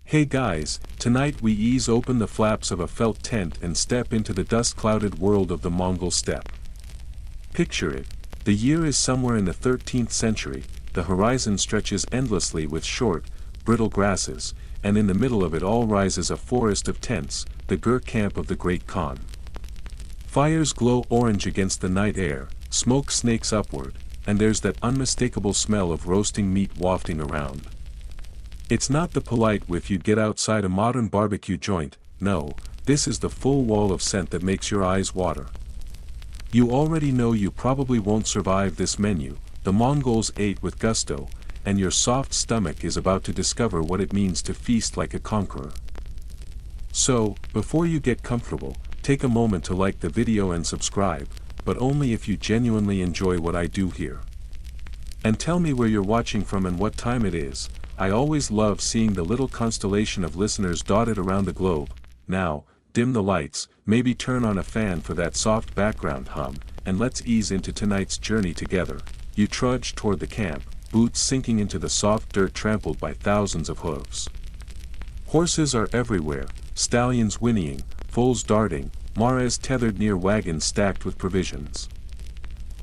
Hey guys, tonight we ease open the flaps of a felt tent and step into the dust-clouded world of the Mongol steppe. Picture it. The year is somewhere in the 13th century, the horizon stretches endlessly with short, brittle grasses, and in the middle of it all rises a forest of tents, the Gur camp of the Great Khan. Fires glow orange against the night air, smoke snakes upward, and there's that unmistakable smell of roasting meat wafting around. It's not the polite whiff you'd get outside a modern barbecue joint, no, this is the full wall of scent that makes your eyes water. You already know you probably won't survive this menu, the Mongols ate with gusto, and your soft stomach is about to discover what it means to feast like a conqueror. So, before you get comfortable, take a moment to like the video and subscribe, but only if you genuinely enjoy what I do here. And tell me where you're watching from and what time it is. I always love seeing the little constellation of listeners dotted around the globe. Now, dim the lights, maybe turn on a fan for that soft background hum, and let's ease into tonight's journey together. You trudge toward the camp, boots sinking into the soft dirt trampled by thousands of hooves. Horses are everywhere, stallions whinnying, foals darting, mares tethered near wagons stacked with provisions.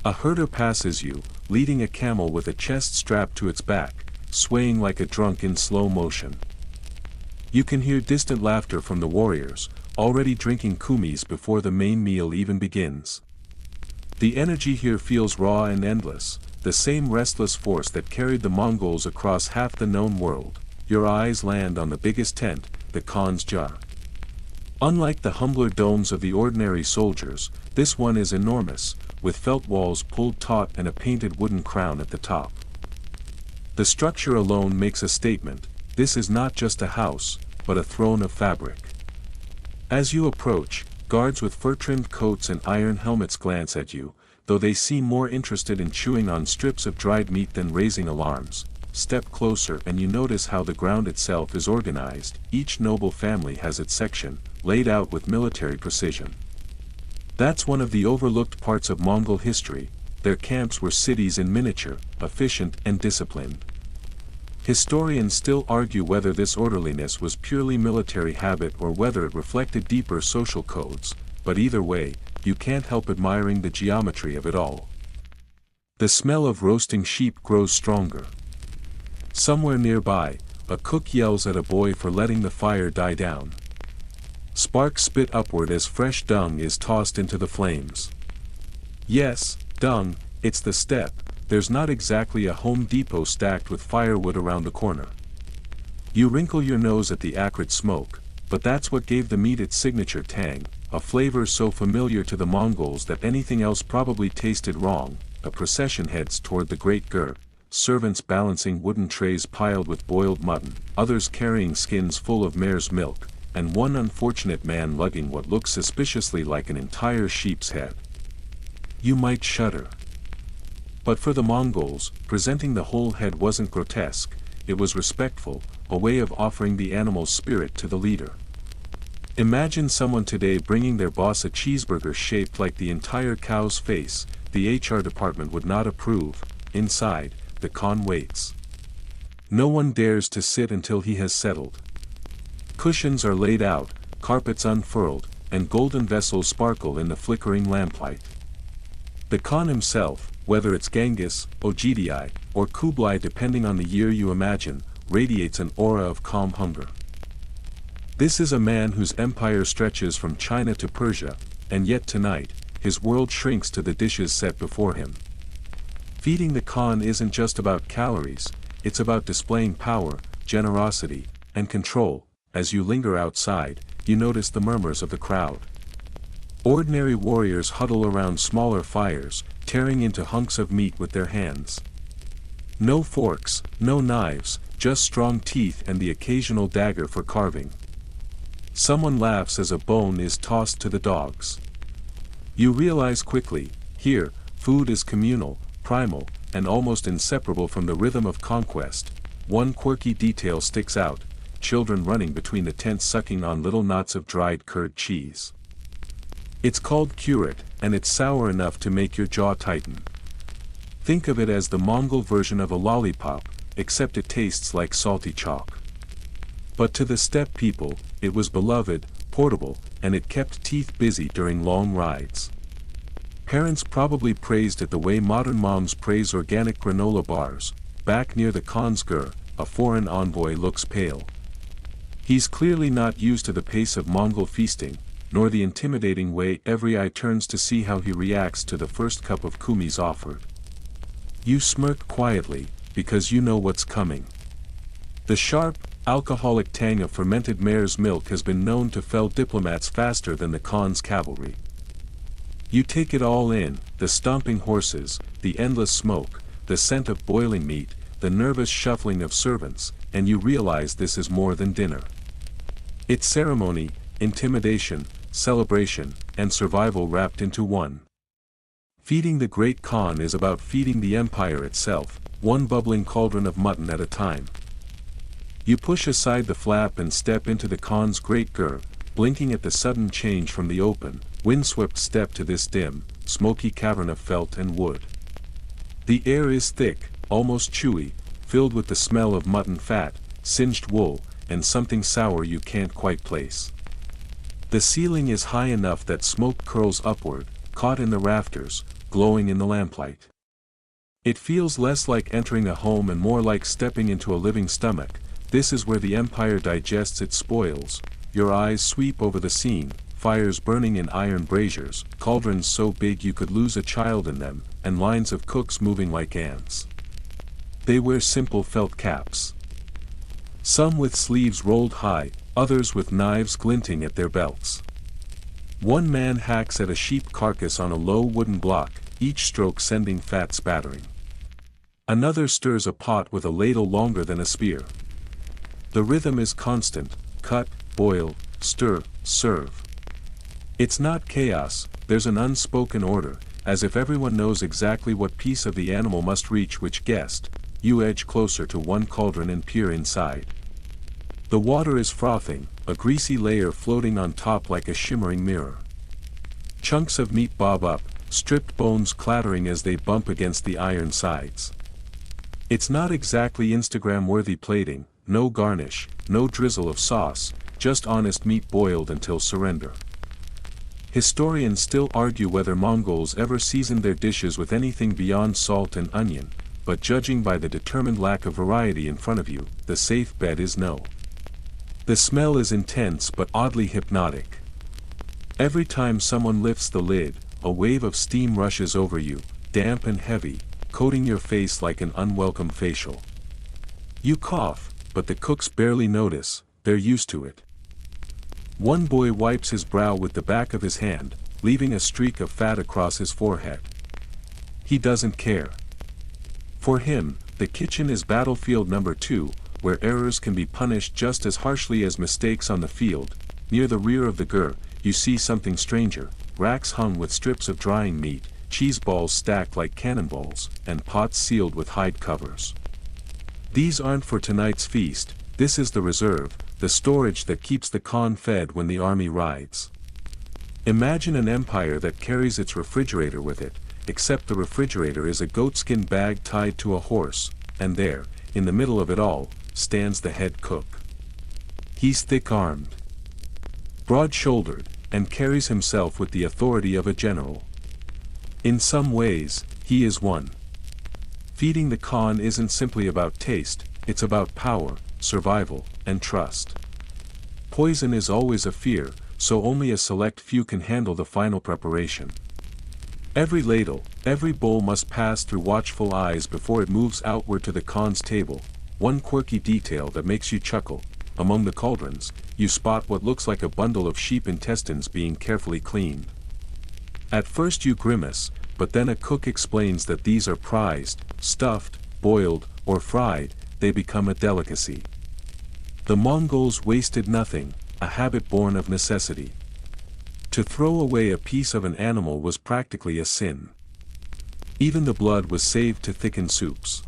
A herder passes you, leading a camel with a chest strapped to its back, swaying like a drunk in slow motion. You can hear distant laughter from the warriors, already drinking kumis before the main meal even begins. The energy here feels raw and endless, the same restless force that carried the Mongols across half the known world. Your eyes land on the biggest tent, the Khan's jar. Unlike the humbler domes of the ordinary soldiers, this one is enormous, with felt walls pulled taut and a painted wooden crown at the top. The structure alone makes a statement. This is not just a house, but a throne of fabric. As you approach, guards with fur-trimmed coats and iron helmets glance at you, though they seem more interested in chewing on strips of dried meat than raising alarms. Step closer and you notice how the ground itself is organized. Each noble family has its section, laid out with military precision. That's one of the overlooked parts of Mongol history. Their camps were cities in miniature, efficient and disciplined. Historians still argue whether this orderliness was purely military habit or whether it reflected deeper social codes, but either way, you can't help admiring the geometry of it all. The smell of roasting sheep grows stronger. Somewhere nearby, a cook yells at a boy for letting the fire die down. Sparks spit upward as fresh dung is tossed into the flames. Yes, dung, it's the steppe. There's not exactly a Home Depot stacked with firewood around the corner. You wrinkle your nose at the acrid smoke, but that's what gave the meat its signature tang, a flavor so familiar to the Mongols that anything else probably tasted wrong. A procession heads toward the Great Gur, servants balancing wooden trays piled with boiled mutton, others carrying skins full of mare's milk, and one unfortunate man lugging what looks suspiciously like an entire sheep's head. You might shudder. But for the Mongols, presenting the whole head wasn't grotesque, it was respectful, a way of offering the animal's spirit to the leader. Imagine someone today bringing their boss a cheeseburger shaped like the entire cow's face. The HR department would not approve. Inside, the Khan waits. No one dares to sit until he has settled. Cushions are laid out, carpets unfurled, and golden vessels sparkle in the flickering lamplight. The Khan himself, whether it's Genghis, Ogidi, or Kublai depending on the year you imagine, radiates an aura of calm hunger. This is a man whose empire stretches from China to Persia, and yet tonight, his world shrinks to the dishes set before him. Feeding the Khan isn't just about calories, it's about displaying power, generosity, and control. As you linger outside, you notice the murmurs of the crowd. Ordinary warriors huddle around smaller fires, tearing into hunks of meat with their hands. No forks, no knives, just strong teeth and the occasional dagger for carving. Someone laughs as a bone is tossed to the dogs. You realize quickly, here, food is communal, primal, and almost inseparable from the rhythm of conquest. One quirky detail sticks out: children running between the tents sucking on little knots of dried curd cheese. It's called curate, and it's sour enough to make your jaw tighten. Think of it as the Mongol version of a lollipop, except it tastes like salty chalk. But to the steppe people, it was beloved, portable, and it kept teeth busy during long rides. Parents probably praised it the way modern moms praise organic granola bars. Back near the Khan's gur, a foreign envoy looks pale. He's clearly not used to the pace of Mongol feasting, nor the intimidating way every eye turns to see how he reacts to the first cup of kumis offered. You smirk quietly, because you know what's coming. The sharp, alcoholic tang of fermented mare's milk has been known to fell diplomats faster than the Khan's cavalry. You take it all in, the stomping horses, the endless smoke, the scent of boiling meat, the nervous shuffling of servants, and you realize this is more than dinner. It's ceremony, intimidation, celebration, and survival wrapped into one. Feeding the great Khan is about feeding the empire itself, one bubbling cauldron of mutton at a time. You push aside the flap and step into the Khan's great gur, blinking at the sudden change from the open, windswept steppe to this dim, smoky cavern of felt and wood. The air is thick, almost chewy, filled with the smell of mutton fat, singed wool, and something sour you can't quite place. The ceiling is high enough that smoke curls upward, caught in the rafters, glowing in the lamplight. It feels less like entering a home and more like stepping into a living stomach. This is where the empire digests its spoils. Your eyes sweep over the scene, fires burning in iron braziers, cauldrons so big you could lose a child in them, and lines of cooks moving like ants. They wear simple felt caps. Some with sleeves rolled high, others with knives glinting at their belts. One man hacks at a sheep carcass on a low wooden block, each stroke sending fat spattering. Another stirs a pot with a ladle longer than a spear. The rhythm is constant: cut, boil, stir, serve. It's not chaos, there's an unspoken order, as if everyone knows exactly what piece of the animal must reach which guest. You edge closer to one cauldron and peer inside. The water is frothing, a greasy layer floating on top like a shimmering mirror. Chunks of meat bob up, stripped bones clattering as they bump against the iron sides. It's not exactly Instagram-worthy plating, no garnish, no drizzle of sauce, just honest meat boiled until surrender. Historians still argue whether Mongols ever seasoned their dishes with anything beyond salt and onion, but judging by the determined lack of variety in front of you, the safe bet is no. The smell is intense but oddly hypnotic. Every time someone lifts the lid, a wave of steam rushes over you, damp and heavy, coating your face like an unwelcome facial. You cough, but the cooks barely notice, they're used to it. One boy wipes his brow with the back of his hand, leaving a streak of fat across his forehead. He doesn't care. For him, the kitchen is battlefield number 2, where errors can be punished just as harshly as mistakes on the field. Near the rear of the gur, you see something stranger: racks hung with strips of drying meat, cheese balls stacked like cannonballs, and pots sealed with hide covers. These aren't for tonight's feast, this is the reserve, the storage that keeps the Khan fed when the army rides. Imagine an empire that carries its refrigerator with it, except the refrigerator is a goatskin bag tied to a horse, and there, in the middle of it all, stands the head cook. He's thick-armed, broad-shouldered, and carries himself with the authority of a general. In some ways, he is one. Feeding the Khan isn't simply about taste, it's about power, survival, and trust. Poison is always a fear, so only a select few can handle the final preparation. Every ladle, every bowl must pass through watchful eyes before it moves outward to the Khan's table. One quirky detail that makes you chuckle: among the cauldrons, you spot what looks like a bundle of sheep intestines being carefully cleaned. At first you grimace, but then a cook explains that these are prized, stuffed, boiled, or fried. They become a delicacy. The Mongols wasted nothing, a habit born of necessity. To throw away a piece of an animal was practically a sin. Even the blood was saved to thicken soups.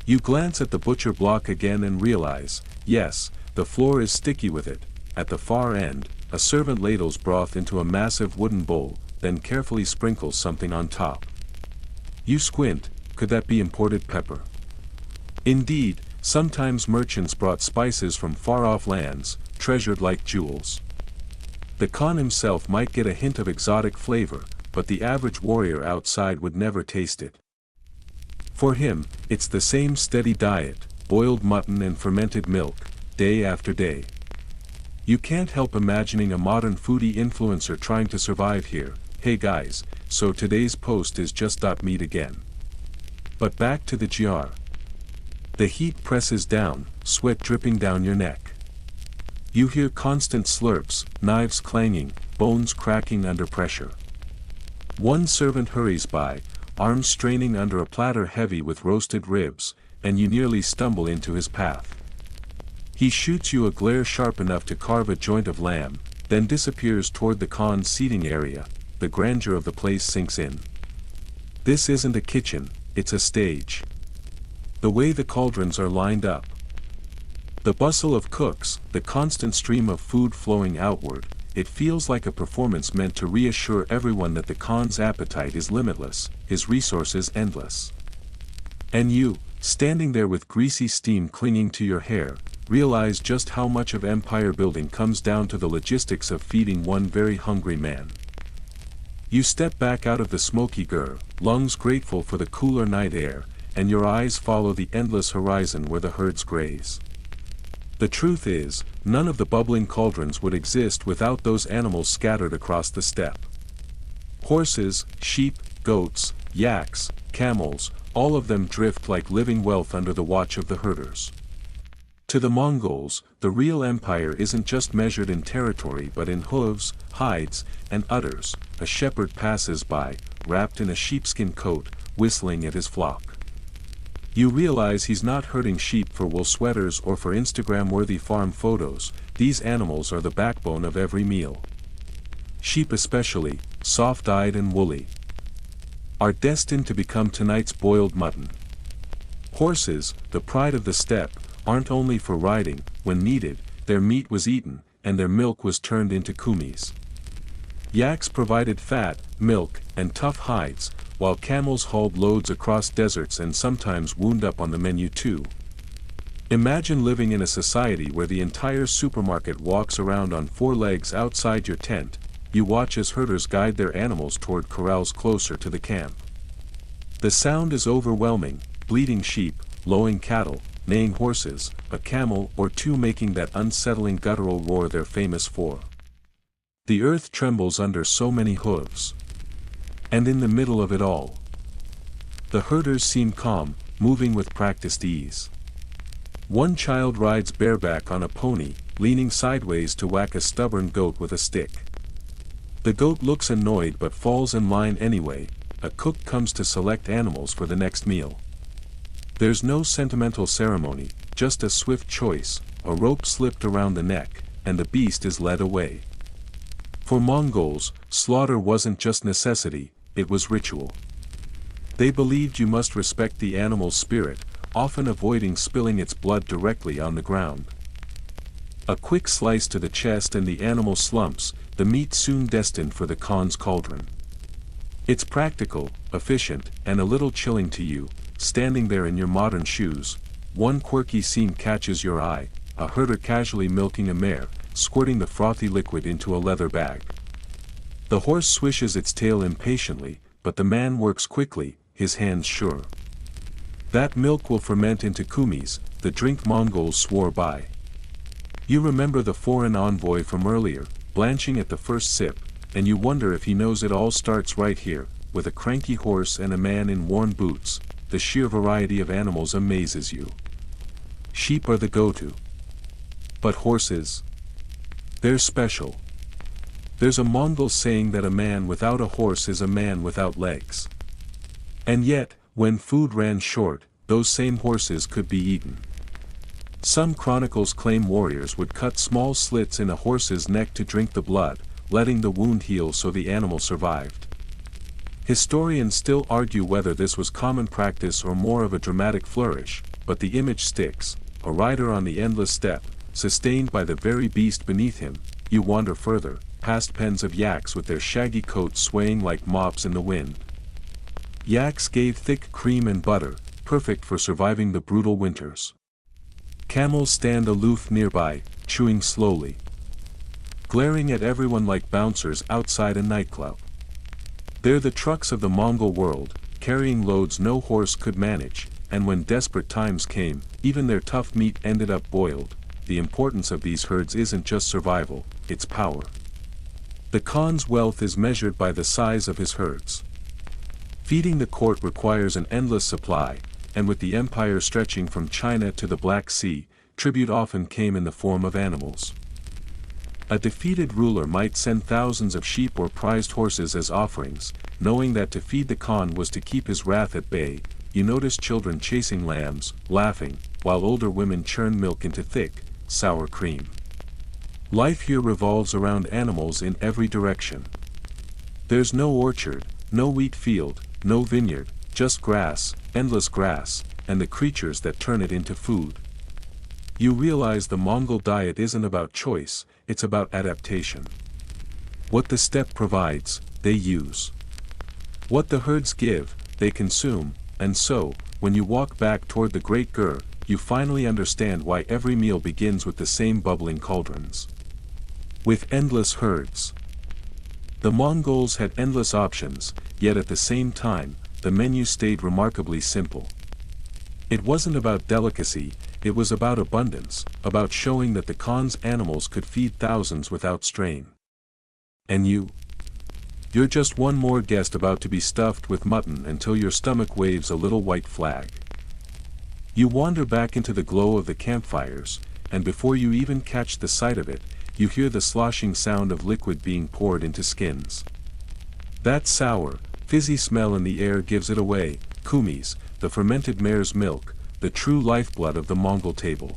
You glance at the butcher block again and realize, yes, the floor is sticky with it. At the far end, a servant ladles broth into a massive wooden bowl, then carefully sprinkles something on top. You squint: could that be imported pepper? Indeed, Sometimes merchants brought spices from far-off lands, treasured like jewels. The Khan himself might get a hint of exotic flavor, but the average warrior outside would never taste it. For him, it's the same steady diet, boiled mutton and fermented milk, day after day. You can't help imagining a modern foodie influencer trying to survive here. Hey guys, so today's post is just .meat again. But back to the GR. The heat presses down, sweat dripping down your neck. You hear constant slurps, knives clanging, bones cracking under pressure. One servant hurries by, arms straining under a platter heavy with roasted ribs, and you nearly stumble into his path. He shoots you a glare sharp enough to carve a joint of lamb, then disappears toward the Khan's seating area. The grandeur of the place sinks in. This isn't a kitchen, it's a stage. The way the cauldrons are lined up. The bustle of cooks, the constant stream of food flowing outward, it feels like a performance meant to reassure everyone that the Khan's appetite is limitless, his resources endless. And you, standing there with greasy steam clinging to your hair, realize just how much of empire building comes down to the logistics of feeding one very hungry man. You step back out of the smoky gur, lungs grateful for the cooler night air, and your eyes follow the endless horizon where the herds graze. The truth is, none of the bubbling cauldrons would exist without those animals scattered across the steppe. Horses, sheep, goats, yaks, camels, all of them drift like living wealth under the watch of the herders. To the Mongols, the real empire isn't just measured in territory but in hooves, hides, and udders. A shepherd passes by, wrapped in a sheepskin coat, whistling at his flock. You realize he's not herding sheep for wool sweaters or for Instagram-worthy farm photos. These animals are the backbone of every meal. Sheep especially, soft-eyed and woolly, are destined to become tonight's boiled mutton. Horses, the pride of the steppe, aren't only for riding. When needed, their meat was eaten, and their milk was turned into kumis. Yaks provided fat, milk, and tough hides, while camels hauled loads across deserts and sometimes wound up on the menu too. Imagine living in a society where the entire supermarket walks around on four legs outside your tent. You watch as herders guide their animals toward corrals closer to the camp. The sound is overwhelming: bleating sheep, lowing cattle, neighing horses, a camel or two making that unsettling guttural roar they're famous for. The earth trembles under so many hooves. And in the middle of it all, the herders seem calm, moving with practiced ease. One child rides bareback on a pony, leaning sideways to whack a stubborn goat with a stick. The goat looks annoyed but falls in line anyway. A cook comes to select animals for the next meal. There's no sentimental ceremony, just a swift choice, a rope slipped around the neck, and the beast is led away. For Mongols, slaughter wasn't just necessity, it was ritual. They believed you must respect the animal's spirit, often avoiding spilling its blood directly on the ground. A quick slice to the chest and the animal slumps, the meat soon destined for the Khan's cauldron. It's practical, efficient, and a little chilling to you, standing there in your modern shoes. One quirky scene catches your eye: a herder casually milking a mare, squirting the frothy liquid into a leather bag. The horse swishes its tail impatiently, but the man works quickly, his hands sure. That milk will ferment into kumis, the drink Mongols swore by. You remember the foreign envoy from earlier, blanching at the first sip, and you wonder if he knows it all starts right here, with a cranky horse and a man in worn boots. The sheer variety of animals amazes you. Sheep are the go-to. But horses? They're special. There's a Mongol saying that a man without a horse is a man without legs. And yet, when food ran short, those same horses could be eaten. Some chronicles claim warriors would cut small slits in a horse's neck to drink the blood, letting the wound heal so the animal survived. Historians still argue whether this was common practice or more of a dramatic flourish, but the image sticks: a rider on the endless steppe, sustained by the very beast beneath him. You wander further, past pens of yaks with their shaggy coats swaying like mops in the wind. Yaks gave thick cream and butter, perfect for surviving the brutal winters. Camels stand aloof nearby, chewing slowly, glaring at everyone like bouncers outside a nightclub. They're the trucks of the Mongol world, carrying loads no horse could manage, and when desperate times came, even their tough meat ended up boiled. The importance of these herds isn't just survival, it's power. The Khan's wealth is measured by the size of his herds. Feeding the court requires an endless supply, and with the empire stretching from China to the Black Sea, tribute often came in the form of animals. A defeated ruler might send thousands of sheep or prized horses as offerings, knowing that to feed the Khan was to keep his wrath at bay. You notice children chasing lambs, laughing, while older women churn milk into thick, sour cream. Life here revolves around animals in every direction. There's no orchard, no wheat field, no vineyard, just grass, endless grass, and the creatures that turn it into food. You realize the Mongol diet isn't about choice, it's about adaptation. What the steppe provides, they use. What the herds give, they consume, and so, when you walk back toward the Great Gur, you finally understand why every meal begins with the same bubbling cauldrons. With endless herds. The Mongols had endless options, yet at the same time, the menu stayed remarkably simple. It wasn't about delicacy, it was about abundance, about showing that the Khan's animals could feed thousands without strain. And you're just one more guest about to be stuffed with mutton until your stomach waves a little white flag. You wander back into the glow of the campfires, and before you even catch the sight of it, you hear the sloshing sound of liquid being poured into skins. That sour, fizzy smell in the air gives it away. Kumis, the fermented mare's milk, the true lifeblood of the Mongol table.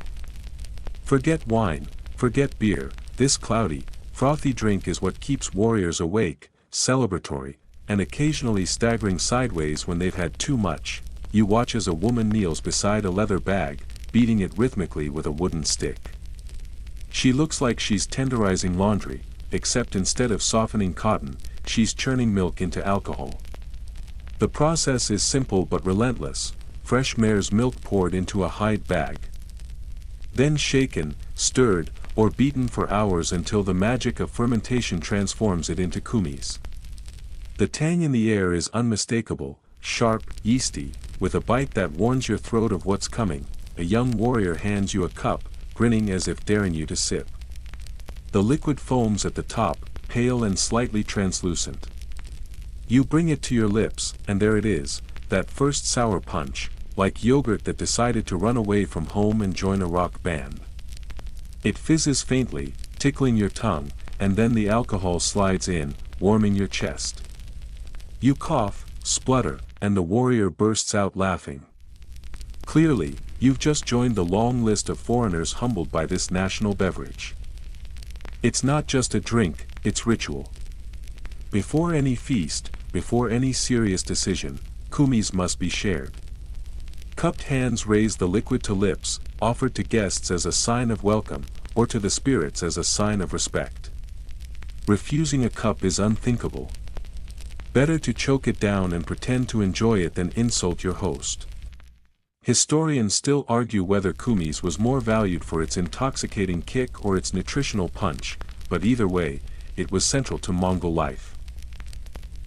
Forget wine, forget beer, this cloudy, frothy drink is what keeps warriors awake, celebratory, and occasionally staggering sideways when they've had too much. You watch as a woman kneels beside a leather bag, beating it rhythmically with a wooden stick. She looks like she's tenderizing laundry, except instead of softening cotton, she's churning milk into alcohol. The process is simple but relentless, fresh mare's milk poured into a hide bag. Then shaken, stirred, or beaten for hours until the magic of fermentation transforms it into kumis. The tang in the air is unmistakable, sharp, yeasty, with a bite that warns your throat of what's coming. A young warrior hands you a cup, grinning as if daring you to sip. The liquid foams at the top, pale and slightly translucent. You bring it to your lips, and there it is, that first sour punch, like yogurt that decided to run away from home and join a rock band. It fizzes faintly, tickling your tongue, and then the alcohol slides in, warming your chest. You cough, splutter, and the warrior bursts out laughing. Clearly, you've just joined the long list of foreigners humbled by this national beverage. It's not just a drink, it's ritual. Before any feast, before any serious decision, kumis must be shared. Cupped hands raise the liquid to lips, offered to guests as a sign of welcome, or to the spirits as a sign of respect. Refusing a cup is unthinkable. Better to choke it down and pretend to enjoy it than insult your host. Historians still argue whether kumis was more valued for its intoxicating kick or its nutritional punch, but either way, it was central to Mongol life.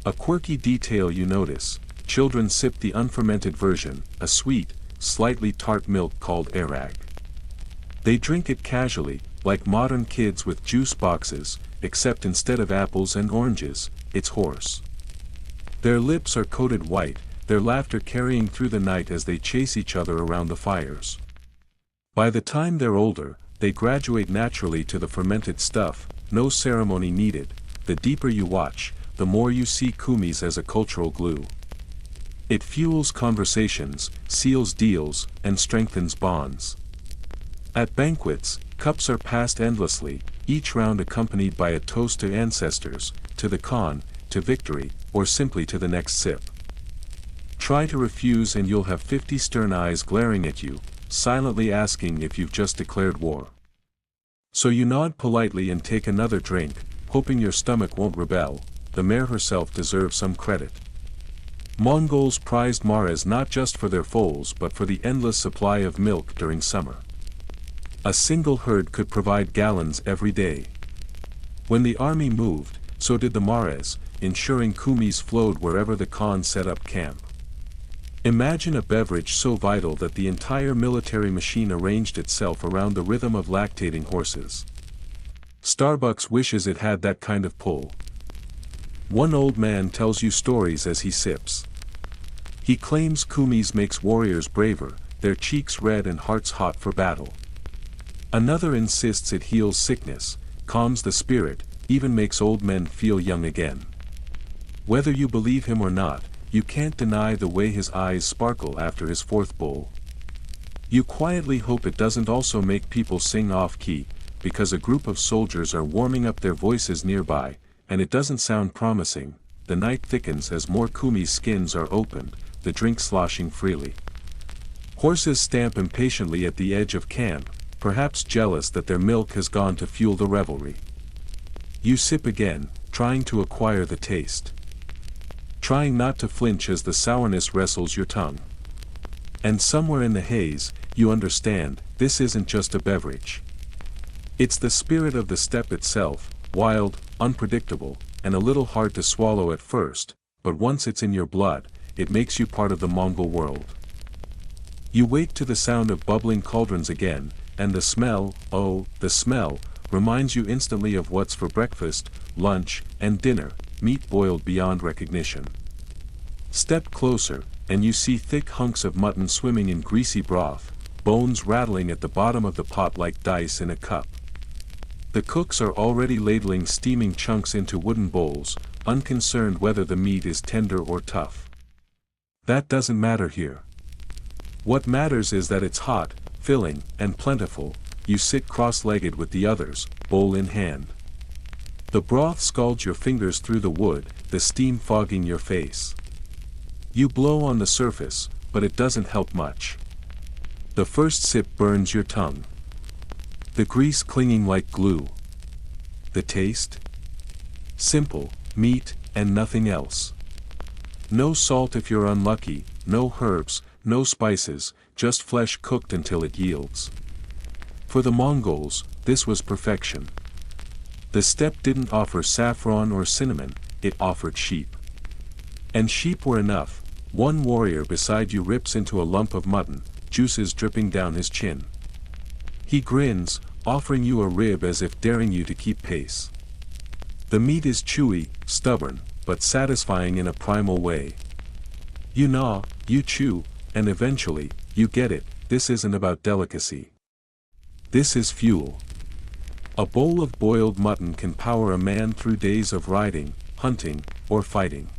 A quirky detail you notice: children sip the unfermented version, a sweet, slightly tart milk called arag. They drink it casually, like modern kids with juice boxes, except instead of apples and oranges, it's horse. Their lips are coated white, their laughter carrying through the night as they chase each other around the fires. By the time they're older, they graduate naturally to the fermented stuff, no ceremony needed. The deeper you watch, the more you see kumis as a cultural glue. It fuels conversations, seals deals, and strengthens bonds. At banquets, cups are passed endlessly, each round accompanied by a toast to ancestors, to the Khan, to victory, or simply to the next sip. Try to refuse and you'll have 50 stern eyes glaring at you, silently asking if you've just declared war. So you nod politely and take another drink, hoping your stomach won't rebel. The mare herself deserves some credit. Mongols prized mares not just for their foals but for the endless supply of milk during summer. A single herd could provide gallons every day. When the army moved, so did the mares, ensuring kumis flowed wherever the Khan set up camp. Imagine a beverage so vital that the entire military machine arranged itself around the rhythm of lactating horses. Starbucks wishes it had that kind of pull. One old man tells you stories as he sips. He claims kumis makes warriors braver, their cheeks red and hearts hot for battle. Another insists it heals sickness, calms the spirit, even makes old men feel young again. Whether you believe him or not, you can't deny the way his eyes sparkle after his fourth bowl. You quietly hope it doesn't also make people sing off-key, because a group of soldiers are warming up their voices nearby, and it doesn't sound promising. The night thickens as more kumis' skins are opened, the drink sloshing freely. Horses stamp impatiently at the edge of camp, perhaps jealous that their milk has gone to fuel the revelry. You sip again, trying to acquire the taste. Trying not to flinch as the sourness wrestles your tongue. And somewhere in the haze, you understand, this isn't just a beverage. It's the spirit of the steppe itself, wild, unpredictable, and a little hard to swallow at first, but once it's in your blood, it makes you part of the Mongol world. You wake to the sound of bubbling cauldrons again, and the smell, oh, the smell, reminds you instantly of what's for breakfast, lunch, and dinner, meat boiled beyond recognition. Step closer, and you see thick hunks of mutton swimming in greasy broth, bones rattling at the bottom of the pot like dice in a cup. The cooks are already ladling steaming chunks into wooden bowls, unconcerned whether the meat is tender or tough. That doesn't matter here. What matters is that it's hot, filling, and plentiful. You sit cross-legged with the others, bowl in hand. The broth scalds your fingers through the wood, the steam fogging your face. You blow on the surface, but it doesn't help much. The first sip burns your tongue. The grease clinging like glue. The taste? Simple, meat, and nothing else. No salt if you're unlucky, no herbs, no spices, just flesh cooked until it yields. For the Mongols, this was perfection. The steppe didn't offer saffron or cinnamon, it offered sheep. And sheep were enough. One warrior beside you rips into a lump of mutton, juices dripping down his chin. He grins, offering you a rib as if daring you to keep pace. The meat is chewy, stubborn, but satisfying in a primal way. You gnaw, you chew, and eventually, you get it. This isn't about delicacy. This is fuel. A bowl of boiled mutton can power a man through days of riding, hunting, or fighting.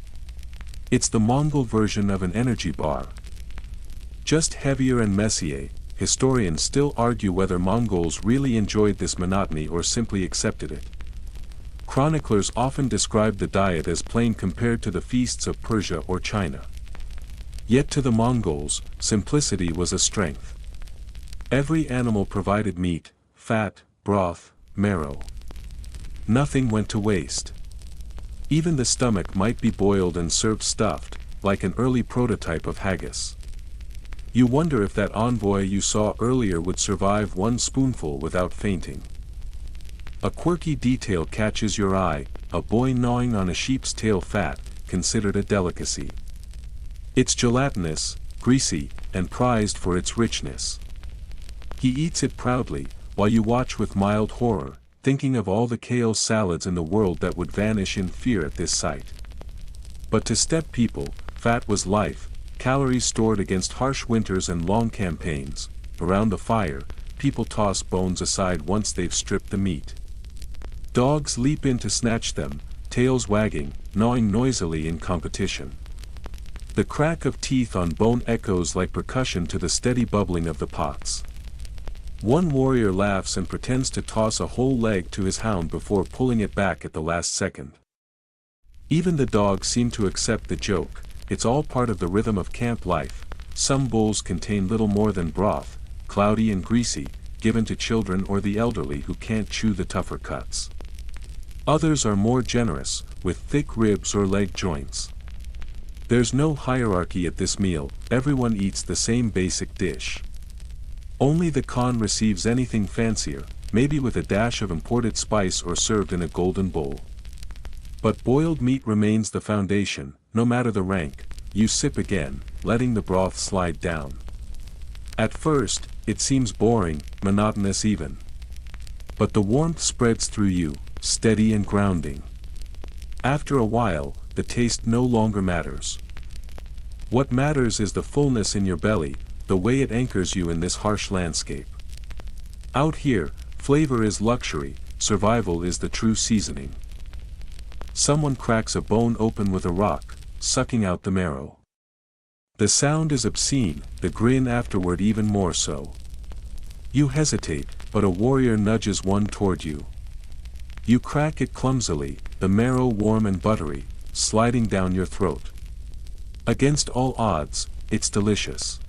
It's the Mongol version of an energy bar. Just heavier and messier. Historians still argue whether Mongols really enjoyed this monotony or simply accepted it. Chroniclers often describe the diet as plain compared to the feasts of Persia or China. Yet to the Mongols, simplicity was a strength. Every animal provided meat, fat, broth, marrow. Nothing went to waste. Even the stomach might be boiled and served stuffed, like an early prototype of haggis. You wonder if that envoy you saw earlier would survive one spoonful without fainting. A quirky detail catches your eye, a boy gnawing on a sheep's tail fat, considered a delicacy. It's gelatinous, greasy, and prized for its richness. He eats it proudly, while you watch with mild horror, thinking of all the kale salads in the world that would vanish in fear at this sight. But to steppe people, fat was life, calories stored against harsh winters and long campaigns. Around the fire, people toss bones aside once they've stripped the meat. Dogs leap in to snatch them, tails wagging, gnawing noisily in competition. The crack of teeth on bone echoes like percussion to the steady bubbling of the pots. One warrior laughs and pretends to toss a whole leg to his hound before pulling it back at the last second. Even the dogs seem to accept the joke. It's all part of the rhythm of camp life. Some bowls contain little more than broth, cloudy and greasy, given to children or the elderly who can't chew the tougher cuts. Others are more generous, with thick ribs or leg joints. There's no hierarchy at this meal, everyone eats the same basic dish. Only the Khan receives anything fancier, maybe with a dash of imported spice or served in a golden bowl. But boiled meat remains the foundation, no matter the rank. You sip again, letting the broth slide down. At first, it seems boring, monotonous even. But the warmth spreads through you, steady and grounding. After a while, the taste no longer matters. What matters is the fullness in your belly, the way it anchors you in this harsh landscape. Out here, flavor is luxury, survival is the true seasoning. Someone cracks a bone open with a rock, sucking out the marrow. The sound is obscene, the grin afterward even more so. You hesitate, but a warrior nudges one toward you. You crack it clumsily, the marrow warm and buttery, sliding down your throat. Against all odds, it's delicious.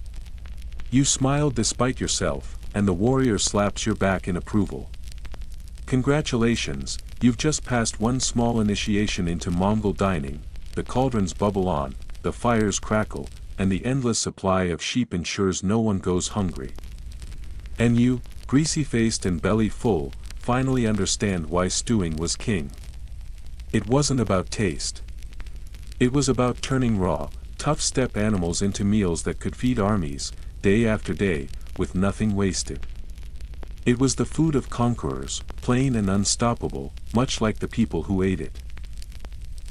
You smile despite yourself, and the warrior slaps your back in approval. Congratulations, you've just passed one small initiation into Mongol dining. The cauldrons bubble on, the fires crackle, and the endless supply of sheep ensures no one goes hungry. And you, greasy-faced and belly full, finally understand why stewing was king. It wasn't about taste. It was about turning raw, tough steppe animals into meals that could feed armies, day after day, with nothing wasted. It was the food of conquerors, plain and unstoppable, much like the people who ate it.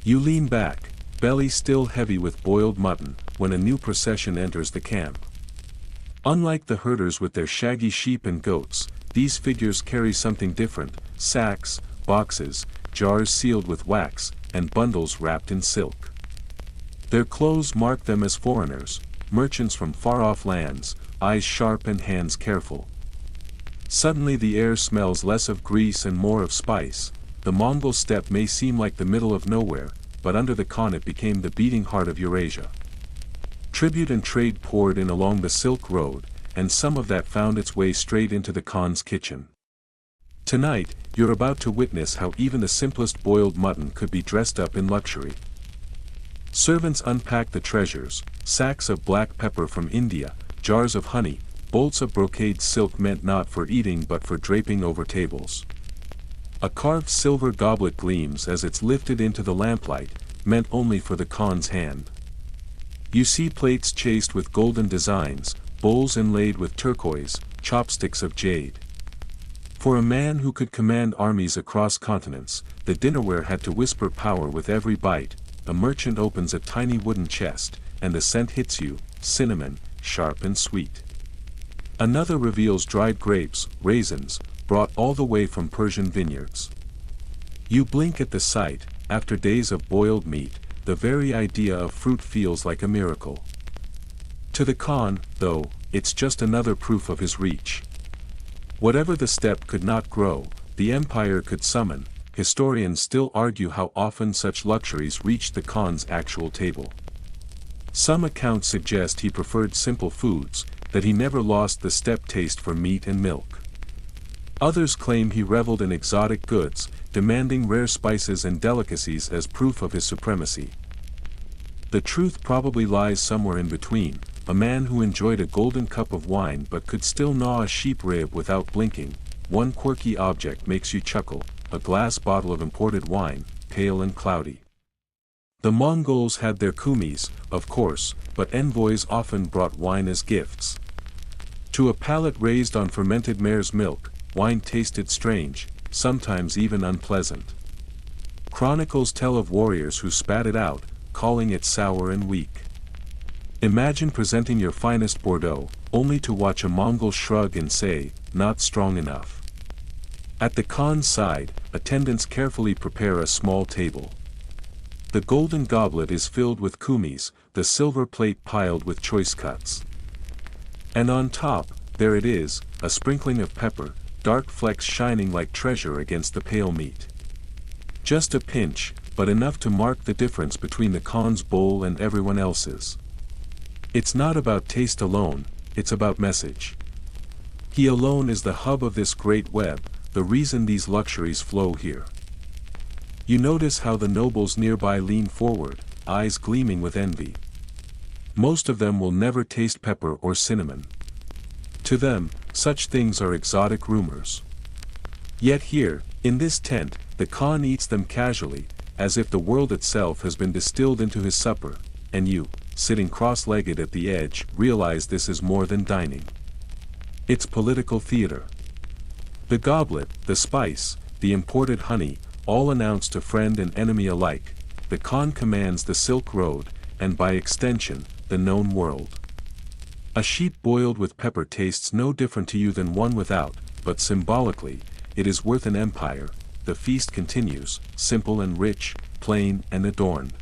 You lean back, belly still heavy with boiled mutton, when a new procession enters the camp. Unlike the herders with their shaggy sheep and goats, these figures carry something different: sacks, boxes, jars sealed with wax, and bundles wrapped in silk. Their clothes mark them as foreigners, merchants from far-off lands, eyes sharp and hands careful. Suddenly the air smells less of grease and more of spice. The Mongol steppe may seem like the middle of nowhere, but under the Khan it became the beating heart of Eurasia. Tribute and trade poured in along the Silk Road, and some of that found its way straight into the Khan's kitchen. Tonight, you're about to witness how even the simplest boiled mutton could be dressed up in luxury. Servants unpack the treasures: sacks of black pepper from India, jars of honey, bolts of brocade silk meant not for eating but for draping over tables. A carved silver goblet gleams as it's lifted into the lamplight, meant only for the Khan's hand. You see plates chased with golden designs, bowls inlaid with turquoise, chopsticks of jade. For a man who could command armies across continents, the dinnerware had to whisper power with every bite. A merchant opens a tiny wooden chest, and the scent hits you, cinnamon, sharp and sweet. Another reveals dried grapes, raisins, brought all the way from Persian vineyards. You blink at the sight. After days of boiled meat, the very idea of fruit feels like a miracle. To the Khan, though, it's just another proof of his reach. Whatever the steppe could not grow, the empire could summon. Historians still argue how often such luxuries reached the Khan's actual table. Some accounts suggest he preferred simple foods, that he never lost the steppe taste for meat and milk. Others claim he reveled in exotic goods, demanding rare spices and delicacies as proof of his supremacy. The truth probably lies somewhere in between: a man who enjoyed a golden cup of wine but could still gnaw a sheep rib without blinking. One quirky object makes you chuckle: a glass bottle of imported wine, pale and cloudy. The Mongols had their kumis, of course, but envoys often brought wine as gifts. To a palate raised on fermented mare's milk, wine tasted strange, sometimes even unpleasant. Chronicles tell of warriors who spat it out, calling it sour and weak. Imagine presenting your finest Bordeaux, only to watch a Mongol shrug and say, "Not strong enough." At the Khan's side, attendants carefully prepare a small table. The golden goblet is filled with kumis, the silver plate piled with choice cuts. And on top, there it is, a sprinkling of pepper, dark flecks shining like treasure against the pale meat. Just a pinch, but enough to mark the difference between the Khan's bowl and everyone else's. It's not about taste alone, it's about message. He alone is the hub of this great web, the reason these luxuries flow here. You notice how the nobles nearby lean forward, eyes gleaming with envy. Most of them will never taste pepper or cinnamon. To them, such things are exotic rumors. Yet here, in this tent, the Khan eats them casually, as if the world itself has been distilled into his supper, and you, sitting cross-legged at the edge, realize this is more than dining. It's political theater. The goblet, the spice, the imported honey, all announce to friend and enemy alike, the Khan commands the Silk Road, and by extension, the known world. A sheep boiled with pepper tastes no different to you than one without, but symbolically, it is worth an empire. The feast continues, simple and rich, plain and adorned.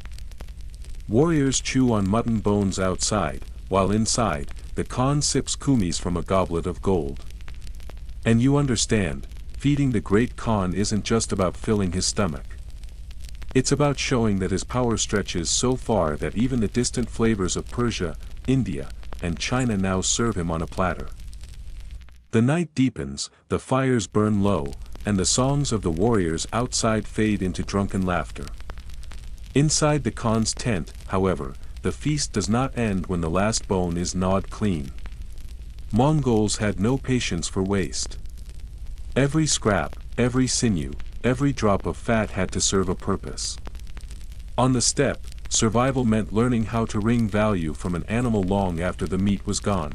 Warriors chew on mutton bones outside, while inside, the Khan sips kumis from a goblet of gold. And you understand, feeding the great Khan isn't just about filling his stomach. It's about showing that his power stretches so far that even the distant flavors of Persia, India, and China now serve him on a platter. The night deepens, the fires burn low, and the songs of the warriors outside fade into drunken laughter. Inside the Khan's tent, however, the feast does not end when the last bone is gnawed clean. Mongols had no patience for waste. Every scrap, every sinew, every drop of fat had to serve a purpose. On the steppe, survival meant learning how to wring value from an animal long after the meat was gone.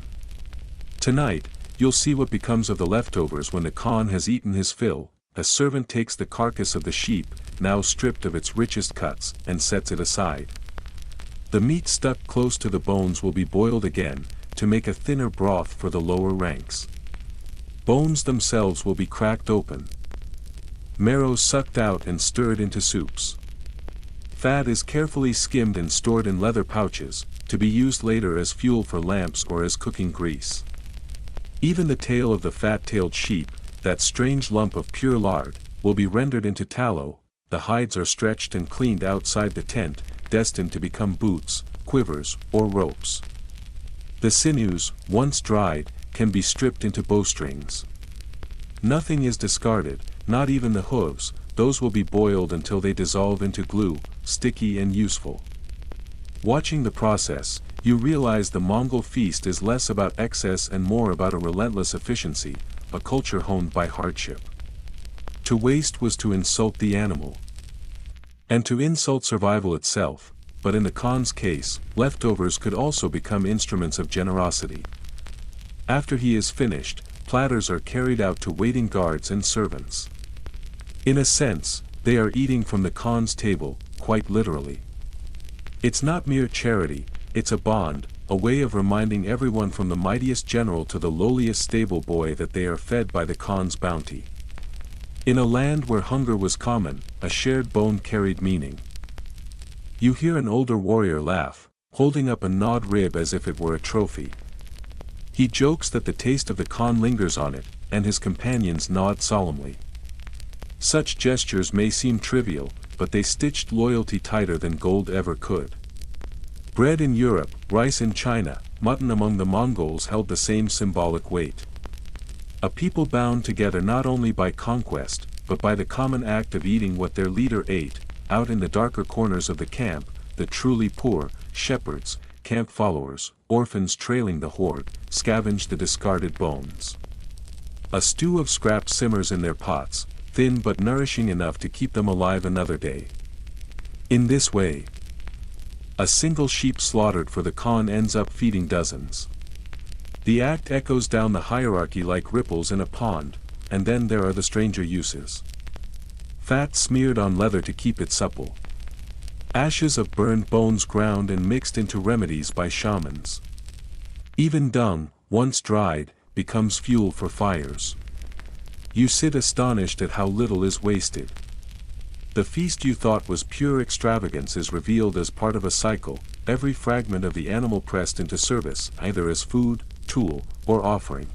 Tonight, you'll see what becomes of the leftovers when the Khan has eaten his fill. A servant takes the carcass of the sheep, now stripped of its richest cuts, and sets it aside. The meat stuck close to the bones will be boiled again, to make a thinner broth for the lower ranks. Bones themselves will be cracked open. Marrow sucked out and stirred into soups. Fat is carefully skimmed and stored in leather pouches, to be used later as fuel for lamps or as cooking grease. Even the tail of the fat-tailed sheep, that strange lump of pure lard, will be rendered into tallow. The hides are stretched and cleaned outside the tent, destined to become boots, quivers, or ropes. The sinews, once dried, can be stripped into bowstrings. Nothing is discarded, not even the hooves. Those will be boiled until they dissolve into glue, sticky and useful. Watching the process, you realize the Mongol feast is less about excess and more about a relentless efficiency, a culture honed by hardship. To waste was to insult the animal. And to insult survival itself, but in the Khan's case, leftovers could also become instruments of generosity. After he is finished, platters are carried out to waiting guards and servants. In a sense, they are eating from the Khan's table, quite literally. It's not mere charity, it's a bond, a way of reminding everyone from the mightiest general to the lowliest stable boy that they are fed by the Khan's bounty. In a land where hunger was common, a shared bone carried meaning. You hear an older warrior laugh, holding up a gnawed rib as if it were a trophy. He jokes that the taste of the Khan lingers on it, and his companions nod solemnly. Such gestures may seem trivial, but they stitched loyalty tighter than gold ever could. Bread in Europe, rice in China, mutton among the Mongols held the same symbolic weight. A people bound together not only by conquest, but by the common act of eating what their leader ate. Out in the darker corners of the camp, the truly poor, shepherds, camp followers, orphans trailing the horde, scavenge the discarded bones. A stew of scraps simmers in their pots, thin but nourishing enough to keep them alive another day. In this way, a single sheep slaughtered for the Khan ends up feeding dozens. The act echoes down the hierarchy like ripples in a pond, and then there are the stranger uses. Fat smeared on leather to keep it supple. Ashes of burned bones ground and mixed into remedies by shamans. Even dung, once dried, becomes fuel for fires. You sit astonished at how little is wasted. The feast you thought was pure extravagance is revealed as part of a cycle, every fragment of the animal pressed into service, either as food, tool, or offering.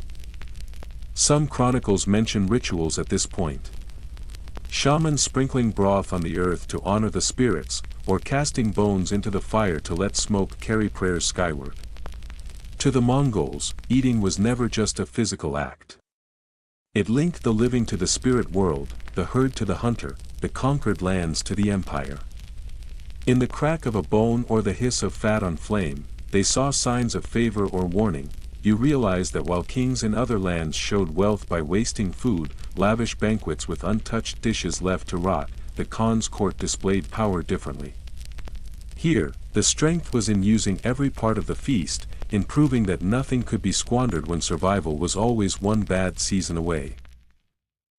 Some chronicles mention rituals at this point. Shamans sprinkling broth on the earth to honor the spirits, or casting bones into the fire to let smoke carry prayers skyward. To the Mongols, eating was never just a physical act. It linked the living to the spirit world, the herd to the hunter, the conquered lands to the empire. In the crack of a bone or the hiss of fat on flame, they saw signs of favor or warning. you realize that while kings in other lands showed wealth by wasting food, lavish banquets with untouched dishes left to rot, the Khan's court displayed power differently. Here, the strength was in using every part of the feast, in proving that nothing could be squandered when survival was always one bad season away.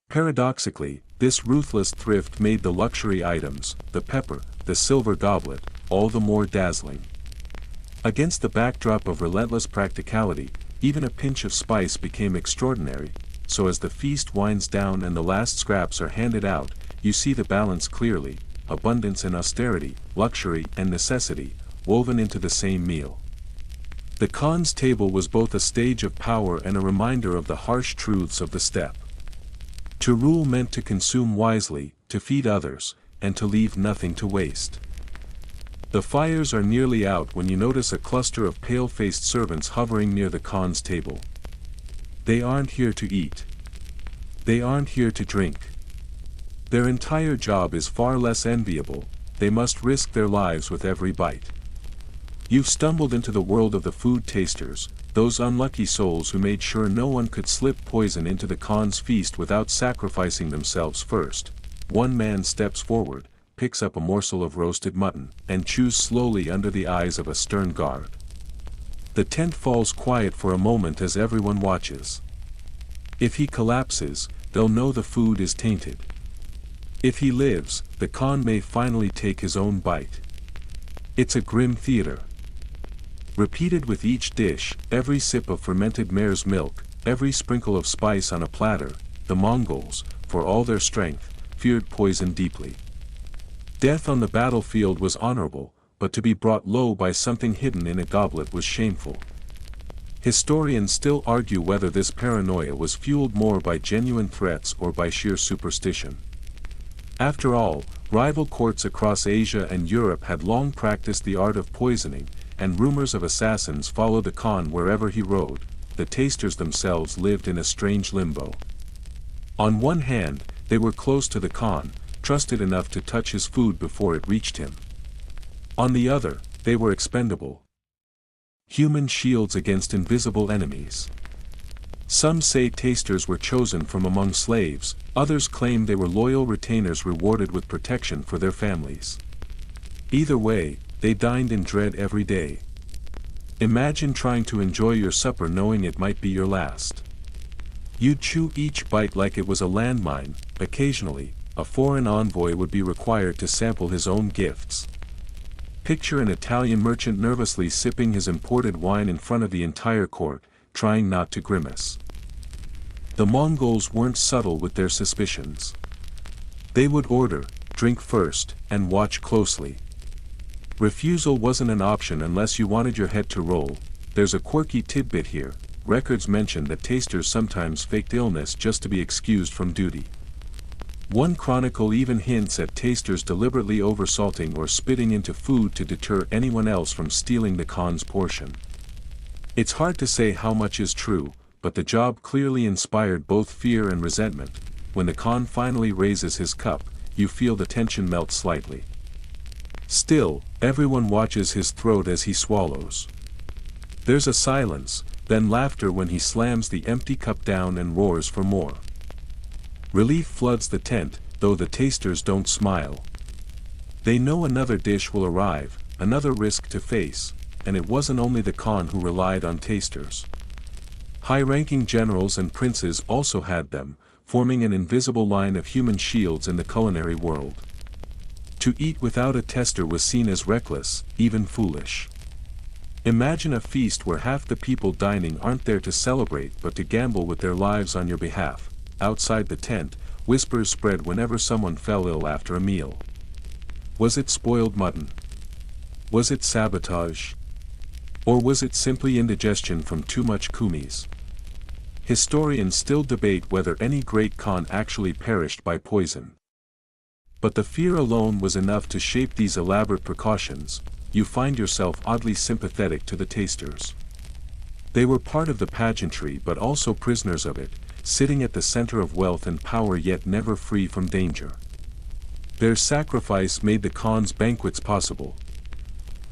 Paradoxically, this ruthless thrift made the luxury items, the pepper, the silver goblet, all the more dazzling. Against the backdrop of relentless practicality, even a pinch of spice became extraordinary, so as the feast winds down and the last scraps are handed out, you see the balance clearly: abundance and austerity, luxury and necessity, woven into the same meal. The Khan's table was both a stage of power and a reminder of the harsh truths of the steppe. To rule meant to consume wisely, to feed others, and to leave nothing to waste. The fires are nearly out when you notice a cluster of pale-faced servants hovering near the Khan's table. They aren't here to eat. They aren't here to drink. Their entire job is far less enviable: they must risk their lives with every bite. You've stumbled into the world of the food tasters, those unlucky souls who made sure no one could slip poison into the Khan's feast without sacrificing themselves first. One man steps forward, picks up a morsel of roasted mutton, and chews slowly under the eyes of a stern guard. The tent falls quiet for a moment as everyone watches. If he collapses, they'll know the food is tainted. If he lives, the Khan may finally take his own bite. It's a grim theater. Repeated with each dish, every sip of fermented mare's milk, every sprinkle of spice on a platter, the Mongols, for all their strength, feared poison deeply. Death on the battlefield was honorable, but to be brought low by something hidden in a goblet was shameful. Historians still argue whether this paranoia was fueled more by genuine threats or by sheer superstition. After all, rival courts across Asia and Europe had long practiced the art of poisoning, and rumors of assassins followed the Khan wherever he rode. The tasters themselves lived in a strange limbo. On one hand, they were close to the Khan, trusted enough to touch his food before it reached him. On the other, they were expendable. Human shields against invisible enemies. Some say tasters were chosen from among slaves, others claim they were loyal retainers rewarded with protection for their families. Either way, they dined in dread every day. Imagine trying to enjoy your supper knowing it might be your last. You'd chew each bite like it was a landmine. Occasionally, a foreign envoy would be required to sample his own gifts. Picture an Italian merchant nervously sipping his imported wine in front of the entire court, trying not to grimace. The Mongols weren't subtle with their suspicions. They would order, drink first, and watch closely. Refusal wasn't an option unless you wanted your head to roll. There's a quirky tidbit here: records mention that tasters sometimes faked illness just to be excused from duty. One chronicle even hints at tasters deliberately oversalting or spitting into food to deter anyone else from stealing the Khan's portion. It's hard to say how much is true, but the job clearly inspired both fear and resentment. When the Khan finally raises his cup, you feel the tension melt slightly. Still, everyone watches his throat as he swallows. There's a silence, then laughter when he slams the empty cup down and roars for more. Relief floods the tent, though the tasters don't smile. They know another dish will arrive, another risk to face, and it wasn't only the Khan who relied on tasters. High-ranking generals and princes also had them, forming an invisible line of human shields in the culinary world. To eat without a tester was seen as reckless, even foolish. Imagine a feast where half the people dining aren't there to celebrate but to gamble with their lives on your behalf. Outside the tent, whispers spread whenever someone fell ill after a meal. Was it spoiled mutton? Was it sabotage? Or was it simply indigestion from too much kumis? Historians still debate whether any great Khan actually perished by poison. But the fear alone was enough to shape these elaborate precautions. You find yourself oddly sympathetic to the tasters. They were part of the pageantry but also prisoners of it, sitting at the center of wealth and power yet never free from danger. Their sacrifice made the Khan's banquets possible.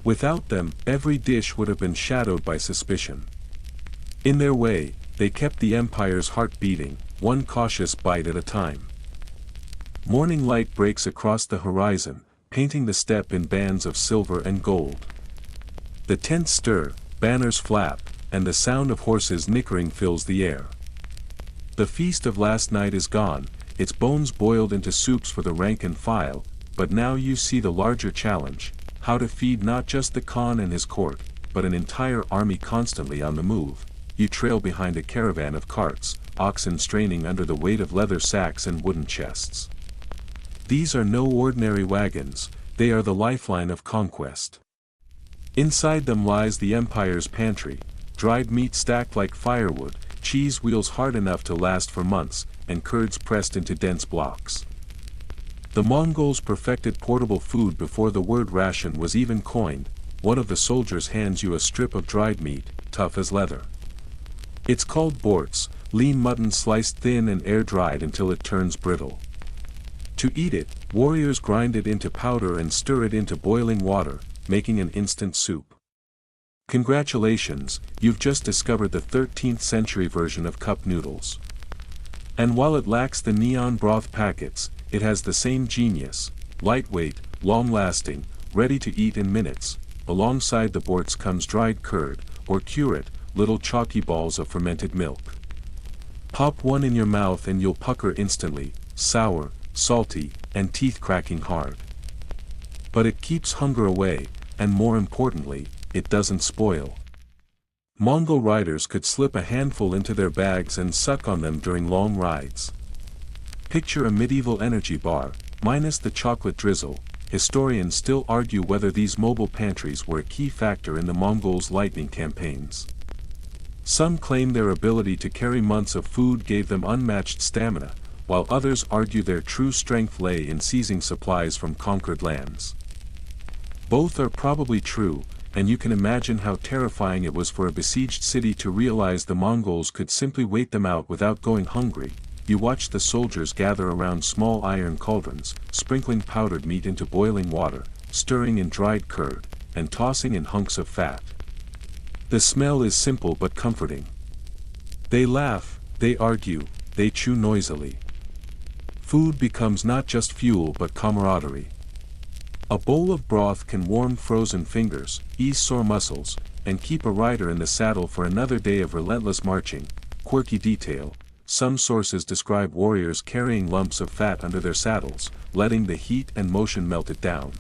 Without them, every dish would have been shadowed by suspicion. In their way, they kept the empire's heart beating, one cautious bite at a time. Morning light breaks across the horizon, painting the steppe in bands of silver and gold. The tents stir, banners flap, and the sound of horses nickering fills the air. The feast of last night is gone, its bones boiled into soups for the rank and file, but now you see the larger challenge, how to feed not just the Khan and his court, but an entire army constantly on the move. You trail behind a caravan of carts, oxen straining under the weight of leather sacks and wooden chests. These are no ordinary wagons, they are the lifeline of conquest. Inside them lies the empire's pantry, dried meat stacked like firewood, cheese wheels hard enough to last for months, and curds pressed into dense blocks. The Mongols perfected portable food before the word ration was even coined. One of the soldiers hands you a strip of dried meat, tough as leather. It's called borts, lean mutton sliced thin and air-dried until it turns brittle. To eat it, warriors grind it into powder and stir it into boiling water, making an instant soup. Congratulations, you've just discovered the 13th century version of cup noodles. And while it lacks the neon broth packets, it has the same genius, lightweight, long-lasting, ready to eat in minutes. Alongside the borts comes dried curd, or curate, little chalky balls of fermented milk. Pop one in your mouth and you'll pucker instantly, sour, salty, and teeth-cracking hard. But it keeps hunger away, and more importantly, it doesn't spoil. Mongol riders could slip a handful into their bags and suck on them during long rides. Picture a medieval energy bar, minus the chocolate drizzle. Historians still argue whether these mobile pantries were a key factor in the Mongols' lightning campaigns. Some claim their ability to carry months of food gave them unmatched stamina, while others argue their true strength lay in seizing supplies from conquered lands. Both are probably true, and you can imagine how terrifying it was for a besieged city to realize the Mongols could simply wait them out without going hungry. You watch the soldiers gather around small iron cauldrons, sprinkling powdered meat into boiling water, stirring in dried curd, and tossing in hunks of fat. The smell is simple but comforting. They laugh, they argue, they chew noisily. Food becomes not just fuel but camaraderie. A bowl of broth can warm frozen fingers, ease sore muscles, and keep a rider in the saddle for another day of relentless marching. Quirky detail: some sources describe warriors carrying lumps of fat under their saddles, letting the heat and motion melt it down.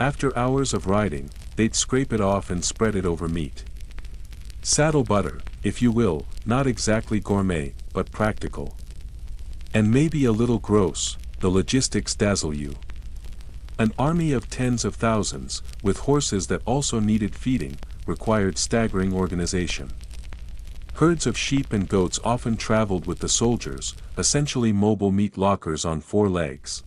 After hours of riding, they'd scrape it off and spread it over meat. Saddle butter, if you will, not exactly gourmet, but practical. And maybe a little gross, the logistics dazzle you. An army of tens of thousands, with horses that also needed feeding, required staggering organization. Herds of sheep and goats often traveled with the soldiers, essentially mobile meat lockers on 4 legs.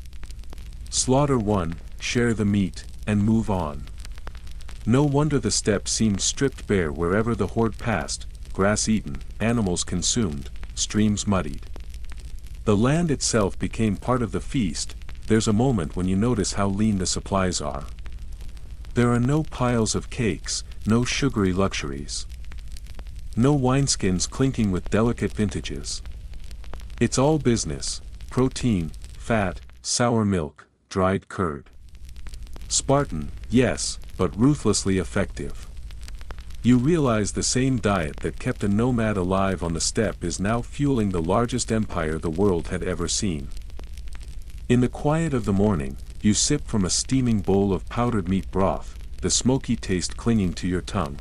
Slaughter one, share the meat, and move on. No wonder the steppe seemed stripped bare wherever the horde passed, grass eaten, animals consumed, streams muddied. The land itself became part of the feast. There's a moment when you notice how lean the supplies are. There are no piles of cakes, no sugary luxuries. No wineskins clinking with delicate vintages. It's all business: protein, fat, sour milk, dried curd. Spartan, yes, but ruthlessly effective. You realize the same diet that kept a nomad alive on the steppe is now fueling the largest empire the world had ever seen. In the quiet of the morning, you sip from a steaming bowl of powdered meat broth, the smoky taste clinging to your tongue.